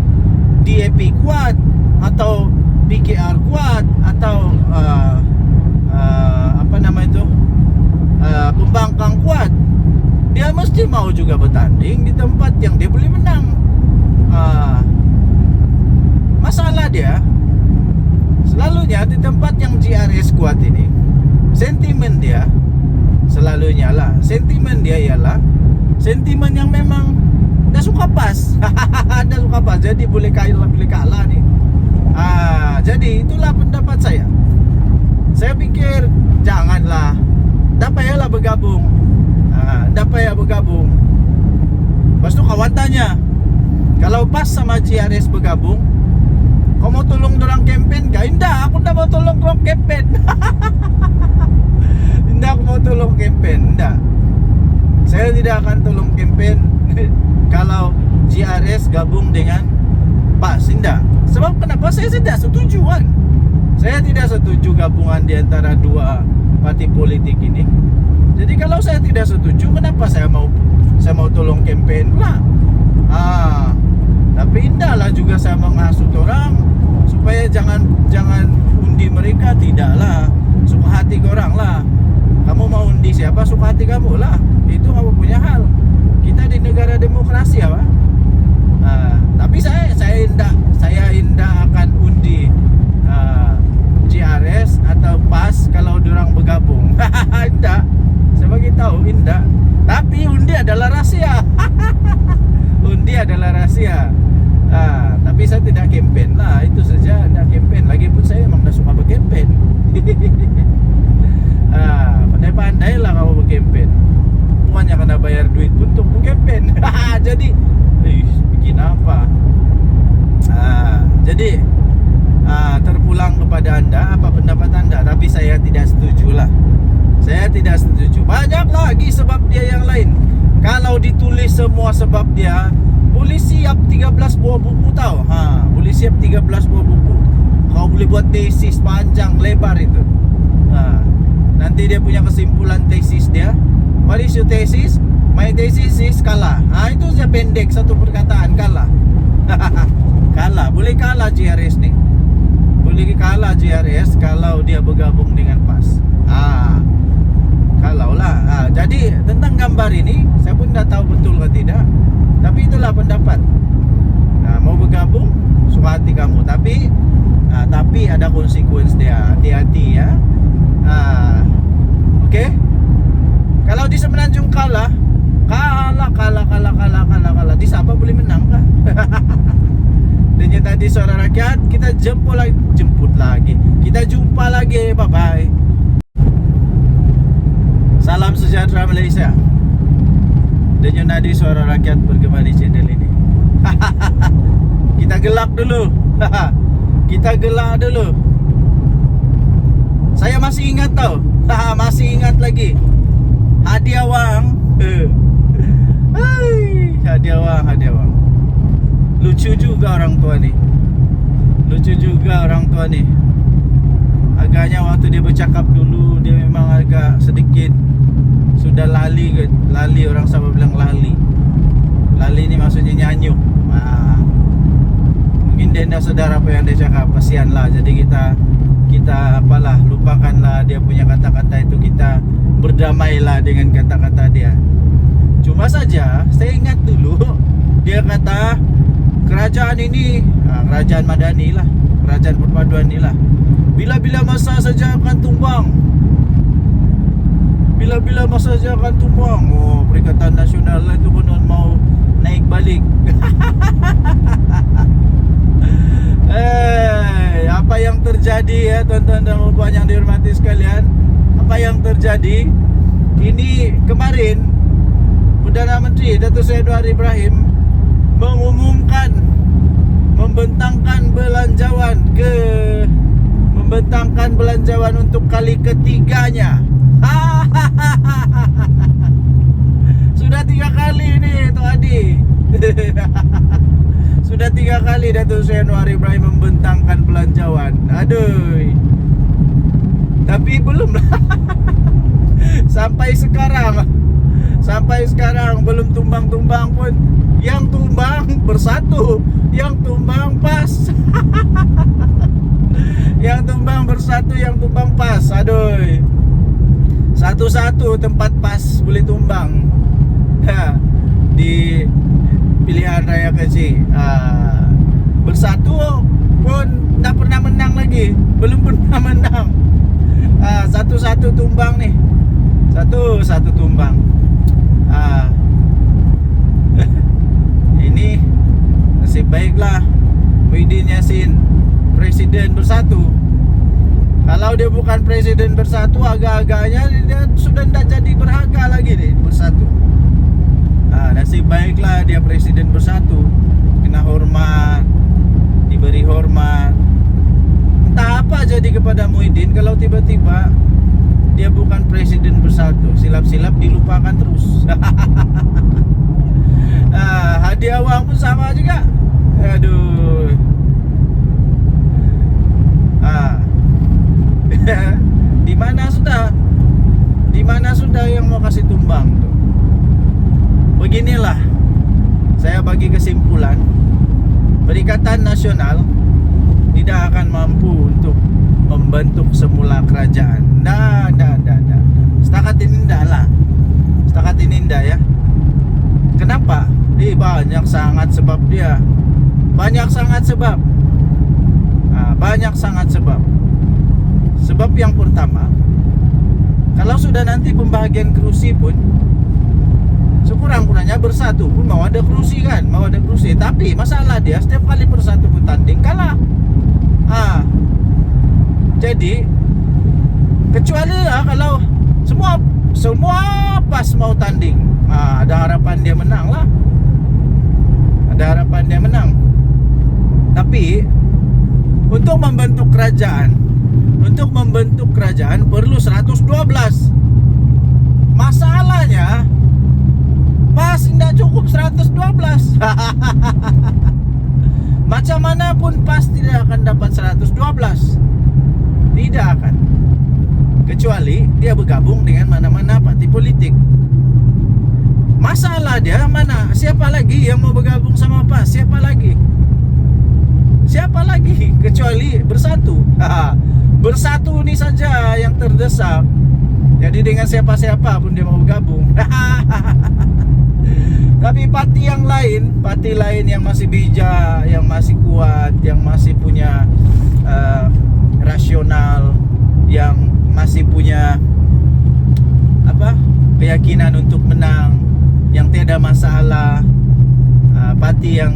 DAP kuat atau PKR kuat atau pembangkang kuat. Dia mesti mau juga bertanding di tempat yang dia boleh menang. Masalah dia selalunya di tempat yang GRS kuat ini, sentimen dia ialah sentimen yang memang dah suka PAS. Dah suka PAS, jadi boleh kalah nih. Jadi itulah pendapat saya. Saya pikir janganlah, tak payahlah bergabung. Tak payah bergabung. Lepas tu kawan tanya, kalau PAS sama GRS bergabung, kau mau tolong dorang kempen kah? Indah, aku tak mau tolong dorang kempen. Indah, aku mau tolong kempen. Indah, saya tidak akan tolong kempen kalau GRS gabung dengan PAS. Indah. Sebab kenapa saya tidak setuju kan? Saya tidak setuju gabungan di antara dua parti politik ini. Jadi kalau saya tidak setuju, kenapa saya mau tolong kempen pula? Tapi indahlah juga saya menghasut orang supaya jangan undi mereka. Tidaklah, suka hati korang lah. Kamu mau undi siapa, suka hati kamu lah. Itu kamu punya hal. Kita di negara demokrasi ya, Pak. Tapi saya indah akan undi GRS atau PAS kalau diorang bergabung. Indah. Saya bagi tahu indah. Tapi undi adalah rahasia. Undi adalah rahasia. Tapi saya tidak kempen lah, itu saja. Tidak kempen. Lagipun saya memang dah suka berkempen. Pandai-pandai lah kamu berkempen. Bukannya kena bayar duit untuk berkempen. Jadi bikin apa? Jadi terpulang kepada anda, apa pendapat anda? Tapi saya tidak setuju lah. Saya tidak setuju. Banyak lagi sebab dia yang lain. Kalau ditulis semua sebab dia, boleh siap 13 buah buku tau. Boleh siap 13 buah buku. Kau boleh buat tesis panjang lebar itu. Nanti dia punya kesimpulan tesis dia. What is your thesis? My thesis is kalah. Itu saja pendek, satu perkataan, kalah. Kalah, boleh kalah GRS nih. Boleh kalah GRS kalau dia bergabung dengan PAS. Kalau lah. Jadi tentang gambar ini saya pun tidak tahu betul atau tidak. Tapi itulah pendapat. Mau bergabung suka hati kamu. Tapi ada konsekuensi dia. Hati-hati ya. Oke. Kalau di Semenanjung kalah. Di Sabah boleh menang kah? Dan yang tadi Suara Rakyat, kita jemput lagi. Kita jumpa lagi. Bye bye. Salam sejahtera Malaysia. Dan nadi Suara Rakyat bergema di channel ini. Kita gelak dulu. Kita gelak dulu. Saya masih ingat tau. Masih ingat lagi. Hadiah wang. Hadiah wang. Lucu juga orang tua ni. Agaknya waktu dia bercakap dulu, dia memang agak sedikit sudah lali. Orang Sabah bilang lali. Lali ni maksudnya nyanyuk. Mungkin dia tidak sedar apa yang dia cakap. Kasihanlah. Jadi kita apalah, lupakanlah dia punya kata-kata itu. Kita berdamailah dengan kata-kata dia. Cuma saja saya ingat dulu dia kata kerajaan ini, kerajaan Madani lah, kerajaan perpaduan ni lah, bila-bila masa saja akan tumbang. Bila-bila masa saja akan tumbang. Perikatan Nasional lah itu konon mau naik balik. Apa yang terjadi ya tuan-tuan dan puan yang dihormati sekalian? Apa yang terjadi? Ini kemarin Perdana Menteri Datuk Seri Anwar Ibrahim mengumumkan membentangkan belanjawan untuk kali ketiganya. Sudah 3 kali ini Tok Adi. Sudah 3 kali Datuk Seri Anwar Ibrahim membentangkan belanjawan. Aduh. Tapi belum lah. Sampai sekarang belum tumbang-tumbang pun. Yang tumbang bersatu, yang tumbang pas. Yang tumbang bersatu, yang tumbang pas. Aduh. Satu-satu tempat pas boleh tumbang. Di pilihan raya kecil. Bersatu pun tak pernah menang lagi. Belum pernah menang. Satu-satu tumbang nih. Satu-satu tumbang. Ini nasib baiklah Muhyiddin Yassin Presiden Bersatu. Kalau dia bukan Presiden Bersatu, agak-agaknya dia sudah tidak jadi berharga lagi nih Bersatu. Nasib baiklah dia Presiden Bersatu, kena hormat, diberi hormat. Entah apa jadi kepada Muhyiddin kalau tiba-tiba dia bukan Presiden Bersatu, silap-silap dilupakan terus. Hadiah uang pun sama juga. Aduh. Di mana sudah yang mau kasih tumbang tuh? Beginilah saya bagi kesimpulan, Perikatan Nasional tidak akan mampu untuk membentuk semula kerajaan. Dah. Setakat ini ndak ya. Kenapa? Banyak sangat sebab dia. Banyak sangat sebab. Sebab yang pertama, kalau sudah nanti pembagian kerusi pun sekurang-kurangnya Bersatu pun mau ada kerusi kan, tapi masalah dia setiap kali Bersatu bertanding kalah. Jadi kecuali lah kalau semua pas mau tanding, ada harapan dia menang lah. Tapi untuk membentuk kerajaan perlu 112. Masalahnya pas tidak cukup 112. Macam mana pun pas tidak akan dapat 112. Tidak akan. Kecuali dia bergabung dengan mana-mana parti politik. Masalah dia mana? Siapa lagi yang mau bergabung sama PAS? Siapa lagi? Kecuali Bersatu. Bersatu ini saja yang terdesak. Jadi dengan siapa-siapa pun dia mau bergabung. Tapi parti lain yang masih bijak, yang masih kuat, yang masih punya rasional, yang masih punya keyakinan untuk menang, yang tiada masalah, parti yang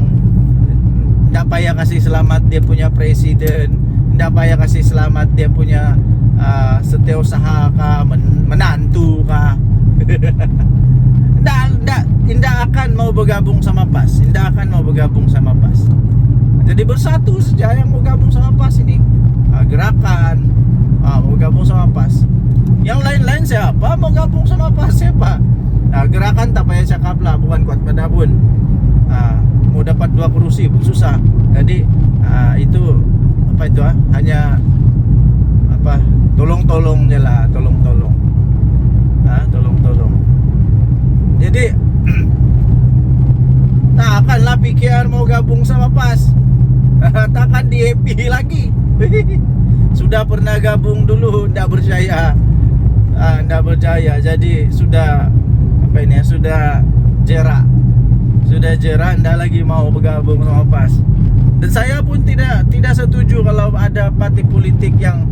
tidak payah kasih selamat dia punya presiden, tidak payah kasih selamat dia punya setiausaha kah, menantu kah. Tidak akan mau bergabung sama PAS. Jadi Bersatu saja yang mau gabung sama PAS ini. Gerakan mau gabung sama PAS. Yang lain-lain siapa mau gabung sama PAS? Siapa? Gerakan tak payah cakap lah, bukan kuat pada pun. Mau dapat 2 kursi pun susah. Jadi itu hanya tolong-tolong je lah, tolong-tolong. Jadi tak akanlah PKR mau gabung sama PAS. Takkan di happy lagi. Sudah pernah gabung dulu, tidak berjaya. Jadi sudah sudah jerak, tidak lagi mau bergabung sama PAS. Dan saya pun tidak setuju kalau ada parti politik yang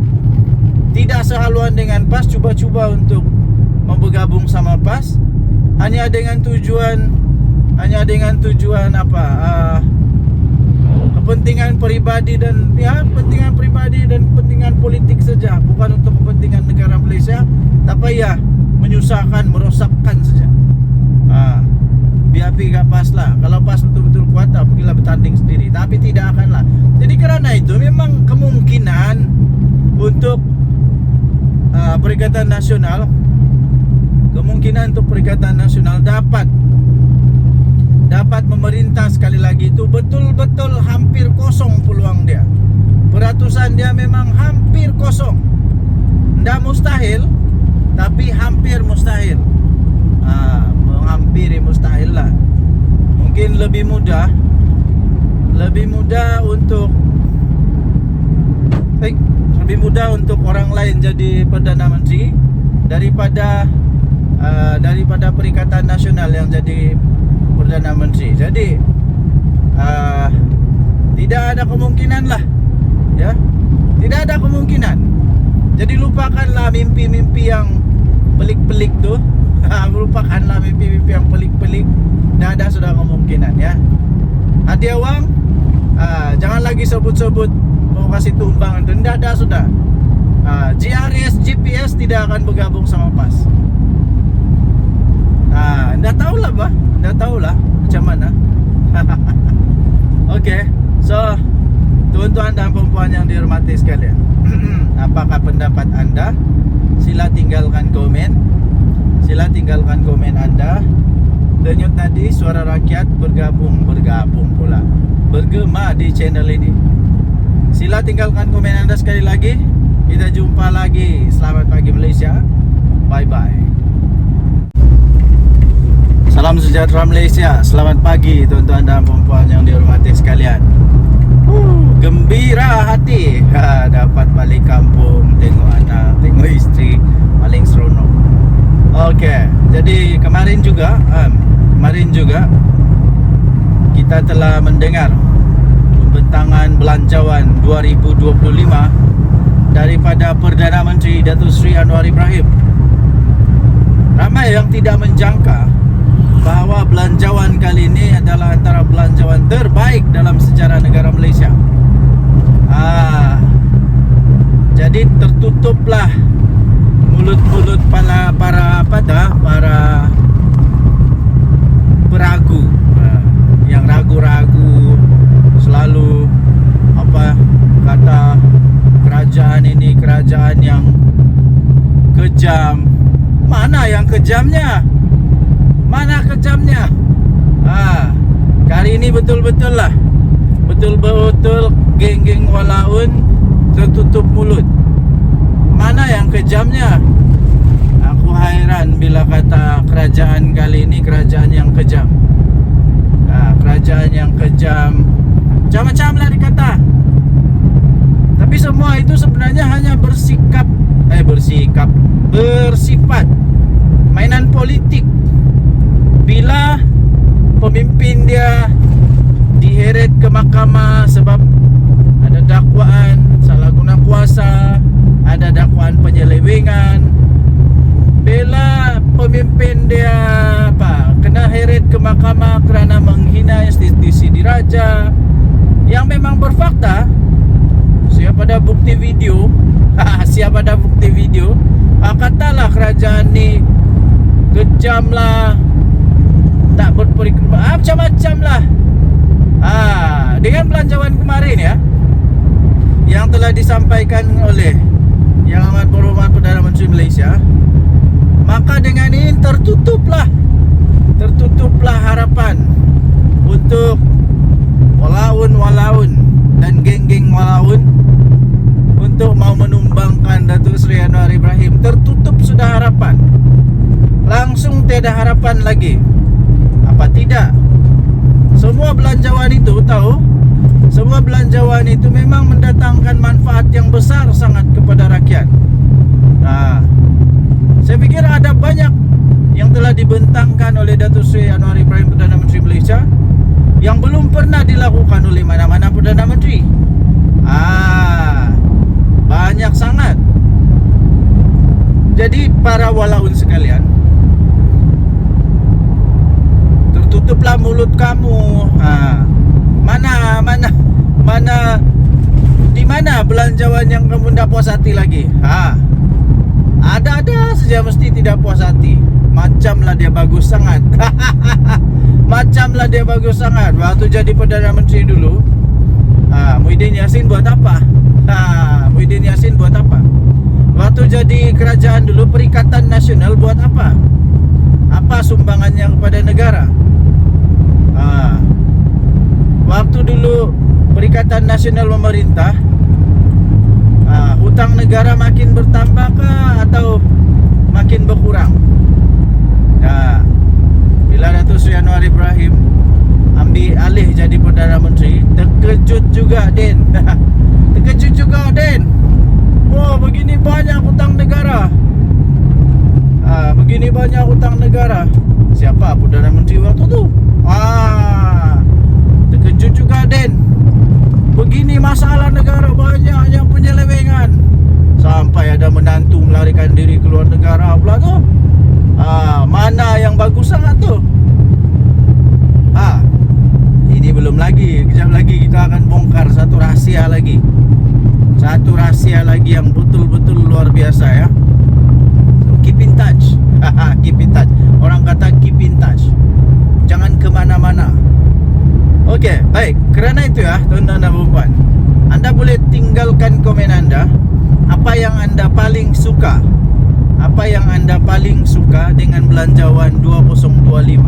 tidak sehaluan dengan PAS cuba-cuba untuk mau bergabung sama PAS hanya dengan tujuan hanya dengan tujuan apa? Kepentingan pribadi dan kepentingan pribadi dan kepentingan politik saja, bukan untuk kepentingan negara Malaysia, tapi ya menyusahkan, merosakkan saja. BAP gak pas lah. Kalau pas betul-betul kuat, pergilah bertanding sendiri. Tapi tidak akan lah. Jadi kerana itu memang kemungkinan untuk Perikatan Nasional, kemungkinan untuk Perikatan Nasional dapat memerintah sekali lagi itu betul-betul hampir kosong peluang dia. Peratusan dia memang hampir kosong. Tidak mustahil, tapi hampir mustahil. Menghampiri mustahil lah. Mungkin lebih mudah untuk orang lain jadi Perdana Menteri daripada Perikatan Nasional yang jadi Perdana Menteri. Jadi tidak ada kemungkinan lah, ya, tidak ada kemungkinan. Jadi lupakanlah mimpi-mimpi yang pelik-pelik tuh. Lupakanlah mimpi-mimpi yang pelik-pelik. Tidak ada sudah kemungkinan, ya. Hadiah wang, jangan lagi sebut-sebut mau kasih tumbang. Tidak ada sudah. GRS, GPS tidak akan bergabung sama PAS. Nggak tahu lah, bah. Nggak tahu lah macam mana. Oke, so tuan-tuan dan perempuan yang dihormati sekalian, apakah pendapat anda? Sila tinggalkan komen. Sila tinggalkan komen anda. Denyut nadi suara rakyat bergabung pula, bergema di channel ini. Sila tinggalkan komen anda sekali lagi. Kita jumpa lagi. Selamat pagi Malaysia. Bye bye. Salam sejahtera Malaysia. Selamat pagi tuan-tuan dan perempuan yang dihormati sekalian. Gembira hati dapat balik kampung, tengok anak, tengok isteri, paling seronok. Okey, jadi kemarin juga kita telah mendengar pembentangan belanjawan 2025 daripada Perdana Menteri Datuk Seri Anwar Ibrahim. Ramai yang tidak menjangka bahawa belanjawan kali ini adalah antara belanjawan terbaik dalam sejarah negara Malaysia. Jadi tertutuplah mulut-mulut para peragu, yang ragu-ragu, selalu kata kerajaan ini kerajaan yang kejam. Mana yang kejamnya? Mana kejamnya? Kali ini betul-betul geng-geng walaun tertutup mulut. Mana yang kejamnya? Aku hairan bila kata kerajaan kali ini kerajaan yang kejam. Kerajaan yang kejam, macam-macam lah dikata. Tapi semua itu sebenarnya hanya bersifat mainan politik. Bila pemimpin dia diheret ke mahkamah sebab ada dakwaan salah guna kuasa, ada dakwaan penyelewengan. Bila pemimpin dia kena heret ke mahkamah kerana menghina institusi diraja yang memang berfakta, siapa ada bukti video, katalah kerajaan ni kejam lah, tak berperiksa, macam-macam lah. Dengan belanjawan kemarin, ya, yang telah disampaikan oleh Yang Amat Berhormat Perdana Menteri Malaysia, maka dengan ini tertutuplah harapan untuk walaun dan geng-geng walaun untuk mau menumbangkan Datuk Seri Anwar Ibrahim. Tertutup sudah harapan. Langsung tiada harapan lagi. Apa tidak? Semua belanjawan itu memang mendatangkan manfaat yang besar sangat kepada rakyat. Saya fikir ada banyak yang telah dibentangkan oleh Datuk Seri Anwar Ibrahim Perdana Menteri Malaysia yang belum pernah dilakukan oleh mana-mana Perdana Menteri. Banyak sangat. Jadi para walaun sekalian, tertutup tutuplah mulut kamu. Mana di mana belanjawan yang kamu tidak puas hati lagi? Ada saja mesti tidak puas hati. Macamlah dia bagus sangat. Macamlah dia bagus sangat. Waktu jadi Perdana Menteri dulu, Muhyiddin Yassin buat apa? Muhyiddin Yassin buat apa? Waktu jadi kerajaan dulu, Perikatan Nasional buat apa? Apa sumbangannya kepada negara? Waktu dulu Perikatan Nasional memerintah, hutang negara makin bertambah kah atau makin berkurang? Bila Datuk Seri Anwar Ibrahim ambil alih jadi Perdana Menteri, terkejut juga Den. Terkejut juga Den. Wah, begini banyak hutang negara. Begini banyak hutang negara. Siapa Perdana Menteri waktu tu? Terkejut juga Den. Begini masalah negara, banyak yang penyelewengan. Sampai ada menantu melarikan diri keluar negara pula tu. Mana yang bagus sangat tu? Ini belum lagi. Kejap lagi kita akan bongkar satu rahsia lagi. Satu rahsia lagi yang betul-betul luar biasa ya. So, keep in touch. Keep in touch. Orang kata keep in touch. Jangan kemana-mana. Okey, baik. Kerana itu ya, tuan-tuan dan puan, anda boleh tinggalkan komen anda. Apa yang anda paling suka? Apa yang anda paling suka dengan belanjawan 2025?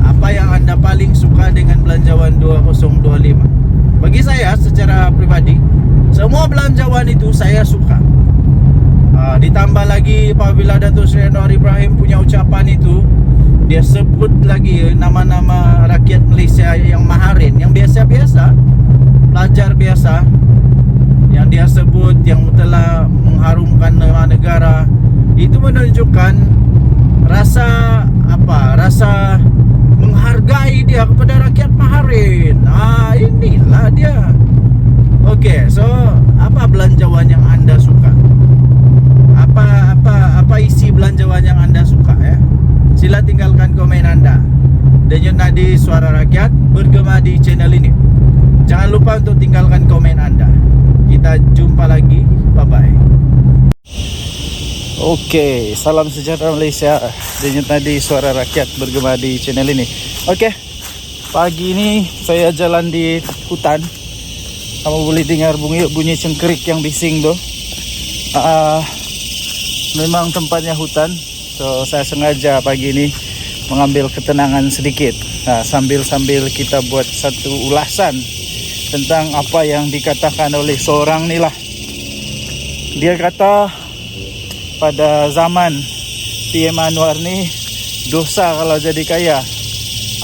Apa yang anda paling suka dengan belanjawan 2025? Bagi saya secara pribadi, semua belanjawan itu saya suka. Ditambah lagi apabila Datuk Seri Anwar Ibrahim punya ucapan itu, dia sebut lagi nama-nama rakyat Malaysia yang maharin, yang biasa-biasa, pelajar biasa, yang dia sebut, yang telah mengharumkan nama negara. Itu menunjukkan rasa apa? Rasa menghargai dia kepada rakyat maharin. Inilah dia. Okey, so apa belanjawan yang anda suka? Apa isi belanjawan yang anda suka ya? Sila tinggalkan komen anda. Denyut nadi suara rakyat bergema di channel ini. Jangan lupa untuk tinggalkan komen anda. Kita jumpa lagi. Bye-bye. Okey, salam sejahtera Malaysia. Denyut nadi suara rakyat bergema di channel ini. Okey, pagi ini saya jalan di hutan. Kamu boleh dengar bunyi cengkerik yang bising tu. Memang tempatnya hutan. So saya sengaja pagi ini mengambil ketenangan sedikit. Sambil kita buat satu ulasan tentang apa yang dikatakan oleh seorang ni lah. Dia kata pada zaman PM Anwar ni, dosa kalau jadi kaya.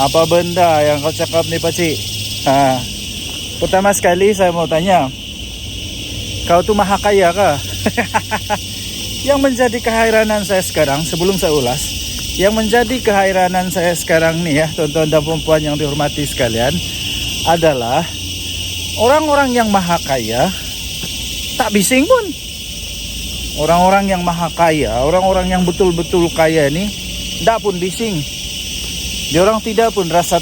Apa benda yang kau cakap ni pakcik? Pertama sekali saya mau tanya, kau tu maha kaya kah? Yang menjadi keheranan saya sekarang, sebelum saya ulas, yang menjadi keheranan saya sekarang ni ya, tuan-tuan dan puan yang dihormati sekalian, adalah orang-orang yang maha kaya tak bising pun. Orang-orang yang maha kaya, orang-orang yang betul-betul kaya ni tak pun bising. Diorang tidak pun rasa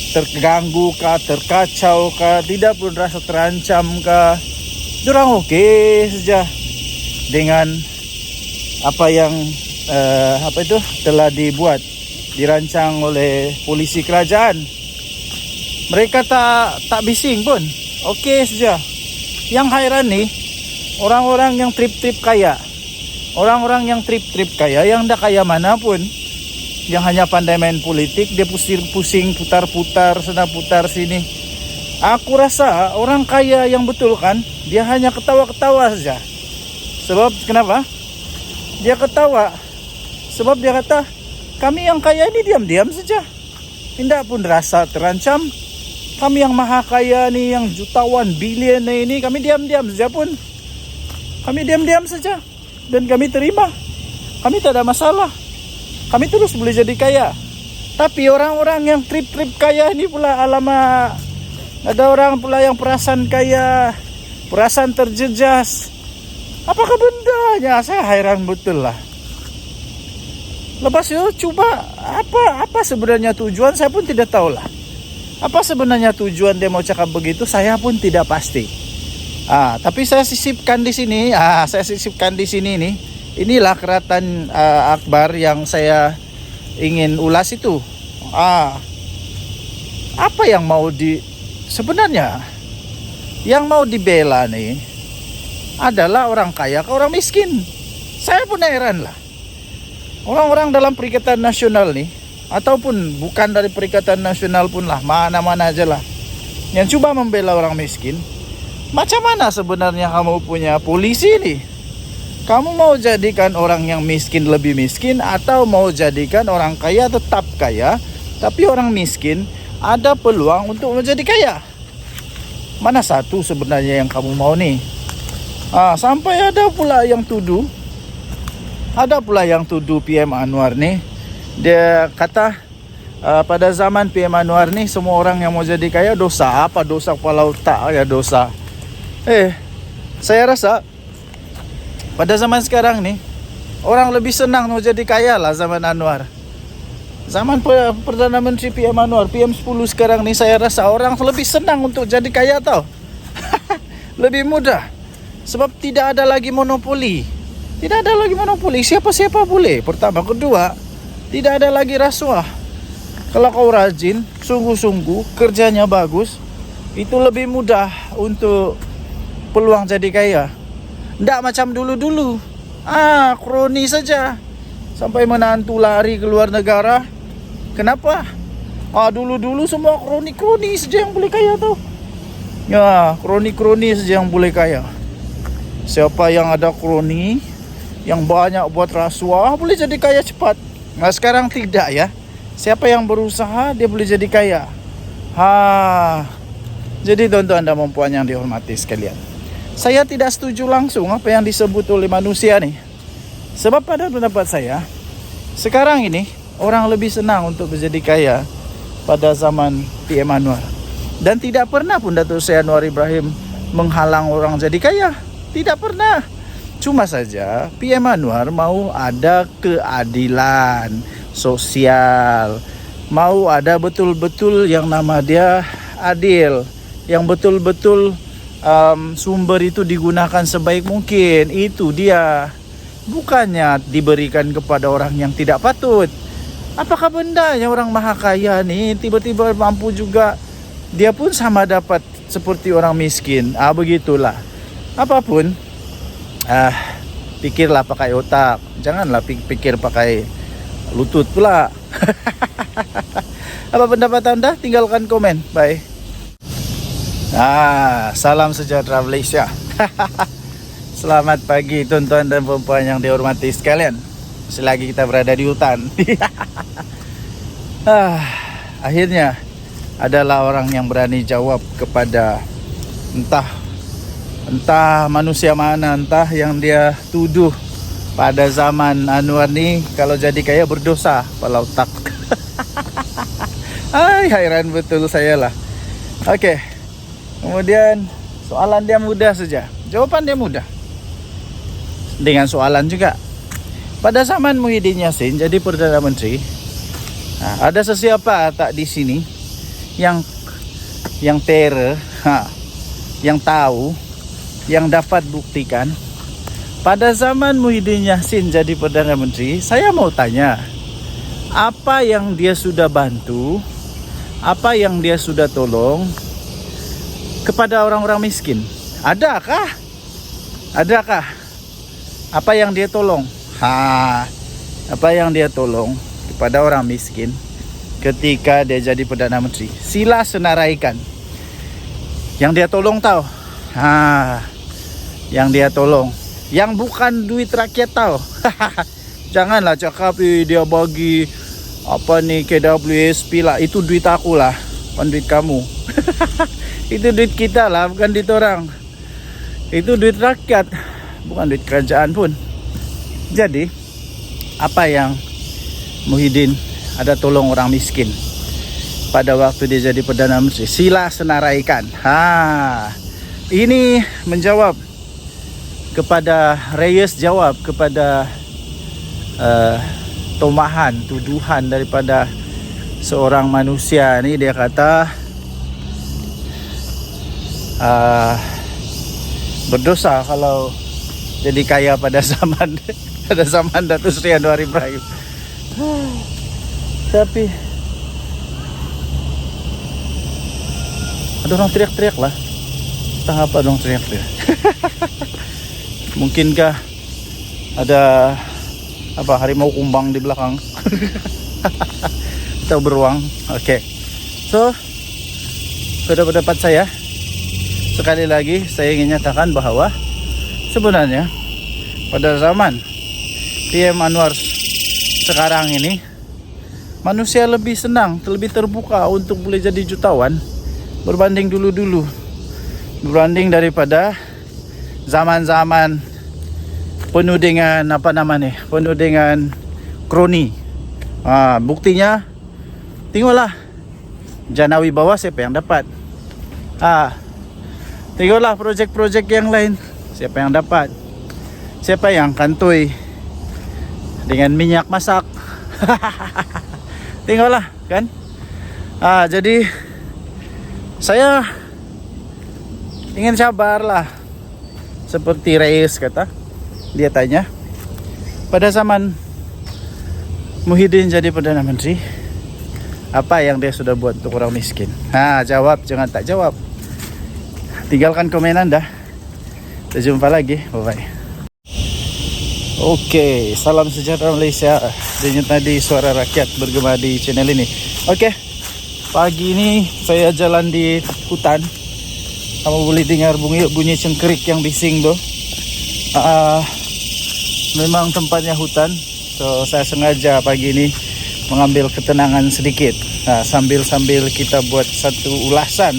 terganggu kah, terkacau kah, tidak pun rasa terancam kah. Diorang okey saja dengan apa yang telah dibuat, dirancang oleh polisi kerajaan. Mereka tak bising pun, okey saja. Yang hairan ni orang-orang yang trip-trip kaya. Orang-orang yang trip-trip kaya, yang dah kaya mana pun, yang hanya pandai main politik, dia pusing putar-putar sana putar sini. Aku rasa orang kaya yang betul kan, dia hanya ketawa-ketawa saja. Sebab kenapa? Dia ketawa sebab dia kata, kami yang kaya ini diam-diam saja, tidak pun rasa terancam. Kami yang maha kaya ni, yang jutawan, bilion ini, kami diam-diam saja pun. Kami diam-diam saja dan kami terima. Kami tak ada masalah. Kami terus boleh jadi kaya. Tapi orang-orang yang trip-trip kaya ni pula, alamak, ada orang pula yang perasan kaya, perasan terjejas. Apakah bendanya? Saya hairan betul lah. Lepas itu coba apa sebenarnya tujuan, saya pun tidak tahu lah. Apa sebenarnya tujuan dia mau cakap begitu, saya pun tidak pasti. Tapi saya sisipkan di sini. Saya sisipkan di sini nih. Inilah Keratan Akbar yang saya ingin ulas itu. Apa yang mau sebenarnya yang mau dibela nih adalah orang kaya ke orang miskin. Saya pun heran lah. Orang-orang dalam Perikatan Nasional nih, ataupun bukan dari Perikatan Nasional pun lah, mana-mana aja lah, yang coba membela orang miskin. Macam mana sebenarnya kamu punya polisi nih? Kamu mau jadikan orang yang miskin lebih miskin, atau mau jadikan orang kaya tetap kaya, tapi orang miskin ada peluang untuk menjadi kaya? Mana satu sebenarnya yang kamu mau nih? Sampai ada pula yang tuduh PM Anwar nih. Dia kata pada zaman PM Anwar nih, semua orang yang mau jadi kaya dosa. Apa dosa kepala otak ya dosa? Saya rasa pada zaman sekarang nih, orang lebih senang mau jadi kaya lah zaman Anwar. Zaman Perdana Menteri PM Anwar, PM 10 sekarang nih, saya rasa orang lebih senang untuk jadi kaya tau. Lebih mudah. Sebab tidak ada lagi monopoli. Siapa-siapa boleh. Pertama. Kedua, tidak ada lagi rasuah. Kalau kau rajin, sungguh-sungguh, kerjanya bagus, itu lebih mudah untuk peluang jadi kaya. Tidak macam dulu-dulu. Kroni saja. Sampai menantu lari ke luar negara. Kenapa? Dulu-dulu semua kroni-kroni saja yang boleh kaya tau. Ya, kroni-kroni saja yang boleh kaya. Siapa yang ada kroni, yang banyak buat rasuah, boleh jadi kaya cepat. Nah sekarang tidak ya. Siapa yang berusaha, dia boleh jadi kaya. Jadi tuan-tuan dan puan yang dihormati sekalian, saya tidak setuju langsung apa yang disebut oleh manusia nih. Sebab pada pendapat saya, sekarang ini orang lebih senang untuk menjadi kaya pada zaman PM Anwar. Dan tidak pernah pun Datuk Seri Anwar Ibrahim menghalang orang jadi kaya. Tidak pernah. Cuma saja PM Anwar mau ada keadilan sosial, mau ada betul-betul yang nama dia adil, yang betul-betul sumber itu digunakan sebaik mungkin. Itu dia. Bukannya diberikan kepada orang yang tidak patut. Apakah bendanya orang maha kaya nih tiba-tiba mampu juga, dia pun sama dapat seperti orang miskin? Begitulah. Apapun, pikirlah pakai otak, janganlah pikir pakai lutut pula. Apa pendapat anda? Tinggalkan komen. Bye. Salam sejahtera Malaysia. Selamat pagi tuan-tuan dan puan yang dihormati sekalian. Selagi kita berada di hutan. Akhirnya adalah orang yang berani jawab kepada entah manusia mana, entah yang dia tuduh pada zaman Anwar ni kalau jadi kaya berdosa kepala otak. Hairan betul saya lah. Okey. Kemudian soalan dia mudah saja, jawapan dia mudah. Dengan soalan juga. Pada zaman Muhyiddin Yassin jadi Perdana Menteri, ada sesiapa tak di sini yang terror, yang tahu, yang dapat buktikan pada zaman Muhyiddin Yassin jadi Perdana Menteri? Saya mau tanya, apa yang dia sudah bantu, apa yang dia sudah tolong kepada orang-orang miskin? Adakah? Apa yang dia tolong? Apa yang dia tolong kepada orang miskin ketika dia jadi Perdana Menteri? Sila senaraikan. Yang dia tolong tahu? Yang dia tolong, yang bukan duit rakyat tahu. Janganlah cakap dia bagi apa nih KWSP lah, itu duit aku lah, bukan duit kamu. Itu duit kita lah, bukan duit orang. Itu duit rakyat, bukan duit kerajaan pun. Jadi apa yang Muhyiddin ada tolong orang miskin pada waktu dia jadi Perdana Menteri? Sila senaraikan. Ini menjawab kepada Reyes, jawab kepada tuduhan daripada seorang manusia ni. Dia kata berdosa kalau jadi kaya pada zaman Datuk Seri Anwar Ibrahim. Tapi ada orang teriak-teriak lah. Entah apa dong teriak-teriak. Mungkinkah ada harimau kumbang di belakang? Atau beruang? Oke. So, pada pendapat saya, sekali lagi saya ingin nyatakan bahwa sebenarnya pada zaman PM Anwar sekarang ini, manusia lebih senang, lebih terbuka untuk boleh jadi jutawan berbanding dulu-dulu, berbanding daripada zaman-zaman penuh dengan penuh dengan kroni. Buktinya tengoklah Janawi bawah siapa yang dapat. Tengoklah projek-projek yang lain, siapa yang dapat, siapa yang kantoi dengan minyak masak. Tengoklah kan. Jadi saya ingin sabarlah, seperti Rais kata. Dia tanya, pada zaman Muhyiddin jadi Perdana Menteri, apa yang dia sudah buat untuk orang miskin? Jawab, jangan tak jawab. Tinggalkan komen Anda. Kita jumpa lagi. Bye-bye. Oke, salam sejahtera Malaysia. Denyut nadi suara rakyat bergema di channel ini. Oke, pagi ini saya jalan di hutan. Kamu boleh dengar bunyi cengkerik yang bising tuh. Memang tempatnya hutan. So saya sengaja pagi ini mengambil ketenangan sedikit. Sambil kita buat satu ulasan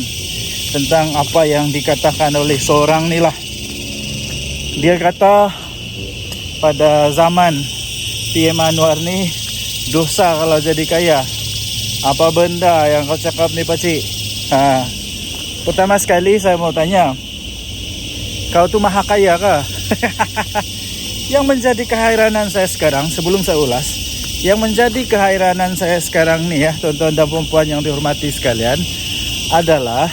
tentang apa yang dikatakan oleh seorang ni lah. Dia kata pada zaman PM Anwar ni dosa kalau jadi kaya. Apa benda yang kau cakap ni pakcik? Pertama sekali saya mau tanya, kau tu maha kaya kah? Yang menjadi keheranan saya sekarang, sebelum saya ulas, yang menjadi keheranan saya sekarang ni ya, tuan-tuan dan puan yang dihormati sekalian, adalah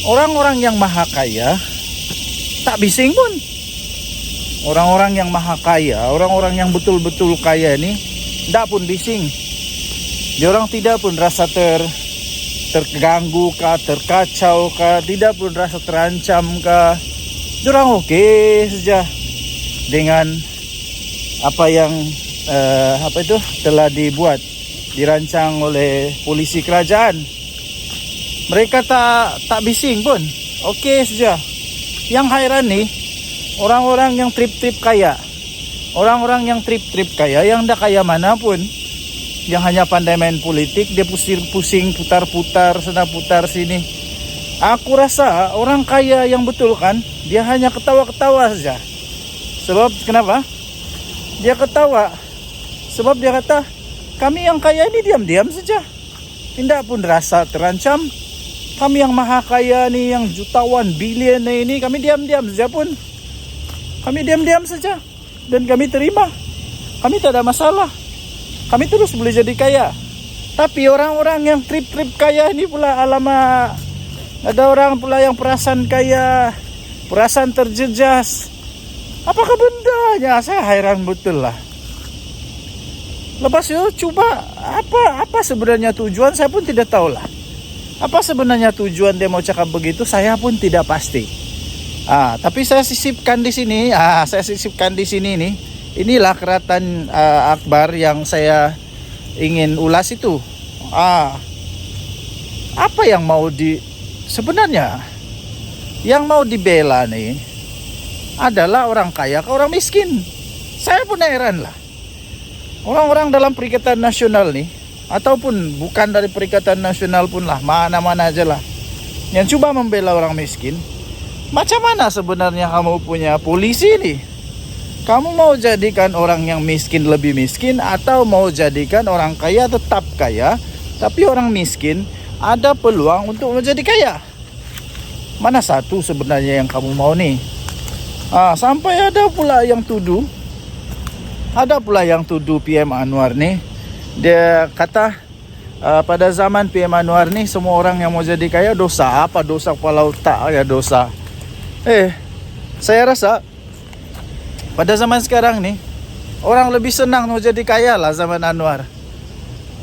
orang-orang yang maha kaya tak bising pun. Orang-orang yang maha kaya, orang-orang yang betul-betul kaya ni tak pun bising. Diorang tidak pun rasa terganggu kah, terkacau kah, tidak pun rasa terancam kah. Diorang okey saja dengan apa yang telah dirancang oleh polisi kerajaan. Mereka tak bising pun, okey saja. Yang hairan ni orang-orang yang trip-trip kaya. Orang-orang yang trip-trip kaya, yang dah kaya mana pun, yang hanya pandai main politik, dia pusing putar-putar sana putar sini. Aku rasa orang kaya yang betul kan, dia hanya ketawa-ketawa saja. Sebab kenapa? Dia ketawa sebab dia kata, kami yang kaya ini diam-diam saja, tidak pun rasa terancam. Kami yang maha kaya ni, yang jutawan, bilion ini, kami diam-diam saja pun. Kami diam-diam saja dan kami terima. Kami tak ada masalah. Kami terus boleh jadi kaya. Tapi orang-orang yang trip-trip kaya ini pula, alamak, ada orang pula yang perasaan kaya, perasaan terjejas. Apakah bendanya? Saya hairan betul lah. Lepas itu cuba apa sebenarnya tujuan, saya pun tidak tahu lah. Apa sebenarnya tujuan dia mau cakap begitu, saya pun tidak pasti. Tapi saya sisipkan di sini. Nih. Inilah keratan akbar yang saya ingin ulas itu. Apa yang mau sebenarnya yang mau dibela nih adalah orang kaya ke orang miskin. Saya pun heran lah. Orang-orang dalam Perikatan Nasional nih, ataupun bukan dari Perikatan Nasional pun lah, mana-mana aja lah, yang coba membela orang miskin. Macam mana sebenarnya kamu punya polisi nih? Kamu mau jadikan orang yang miskin lebih miskin, atau mau jadikan orang kaya tetap kaya, tapi orang miskin ada peluang untuk menjadi kaya? Mana satu sebenarnya yang kamu mau nih? Sampai ada pula yang tuduh Ada pula yang tuduh PM Anwar nih. Dia kata pada zaman PM Anwar nih semua orang yang mau jadi kaya dosa. Apa dosa kepala otak ya dosa. Saya rasa pada zaman sekarang nih orang lebih senang mau jadi kaya lah zaman Anwar.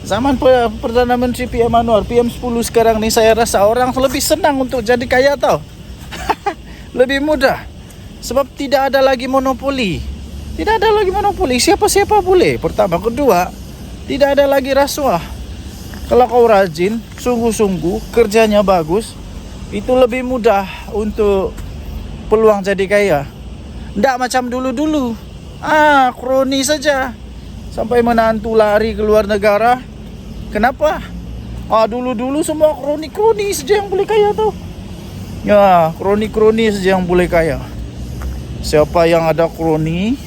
Zaman Perdana Menteri PM Anwar, PM10 sekarang nih saya rasa orang lebih senang untuk jadi kaya tau. Lebih mudah. Sebab tidak ada lagi monopoli. Tidak ada lagi monopoli, siapa-siapa boleh. Pertama, kedua, tidak ada lagi rasuah. Kalau kau rajin, sungguh-sungguh, kerjanya bagus, itu lebih mudah untuk peluang jadi kaya. Tidak macam dulu-dulu. Kroni saja. Sampai menantu lari ke luar negara. Kenapa? Dulu-dulu semua kroni-kroni saja yang boleh kaya tau. Ya, kroni-kroni saja yang boleh kaya. Siapa yang ada kroni,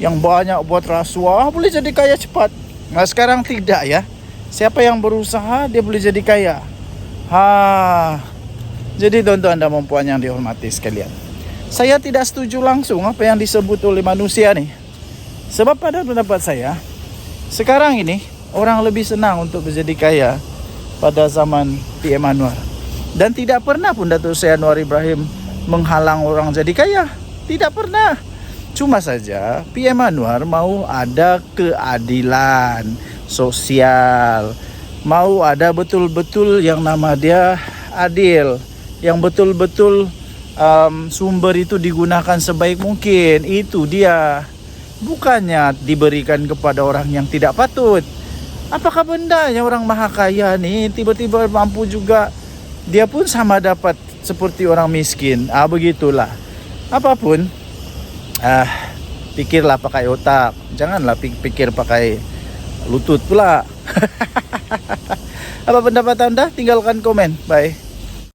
yang banyak buat rasuah, boleh jadi kaya cepat. Nah sekarang tidak ya. Siapa yang berusaha, dia boleh jadi kaya. Jadi tuan-tuan dan puan yang dihormati sekalian, saya tidak setuju langsung apa yang disebut oleh manusia nih. Sebab pada pendapat saya, sekarang ini orang lebih senang untuk menjadi kaya pada zaman PM Anwar. Dan tidak pernah pun Datuk Seri Anwar Ibrahim menghalang orang jadi kaya. Tidak pernah. Cuma saja PM Anwar mau ada keadilan sosial. Mau ada betul-betul yang nama dia adil. Yang betul-betul sumber itu digunakan sebaik mungkin. Itu dia. Bukannya diberikan kepada orang yang tidak patut. Apakah bendanya orang maha kaya nih tiba-tiba mampu juga, dia pun sama dapat seperti orang miskin. Begitulah. Apapun, pikirlah pakai otak. Janganlah pikir pakai lutut pula. Apa pendapat anda? Tinggalkan komen. Bye.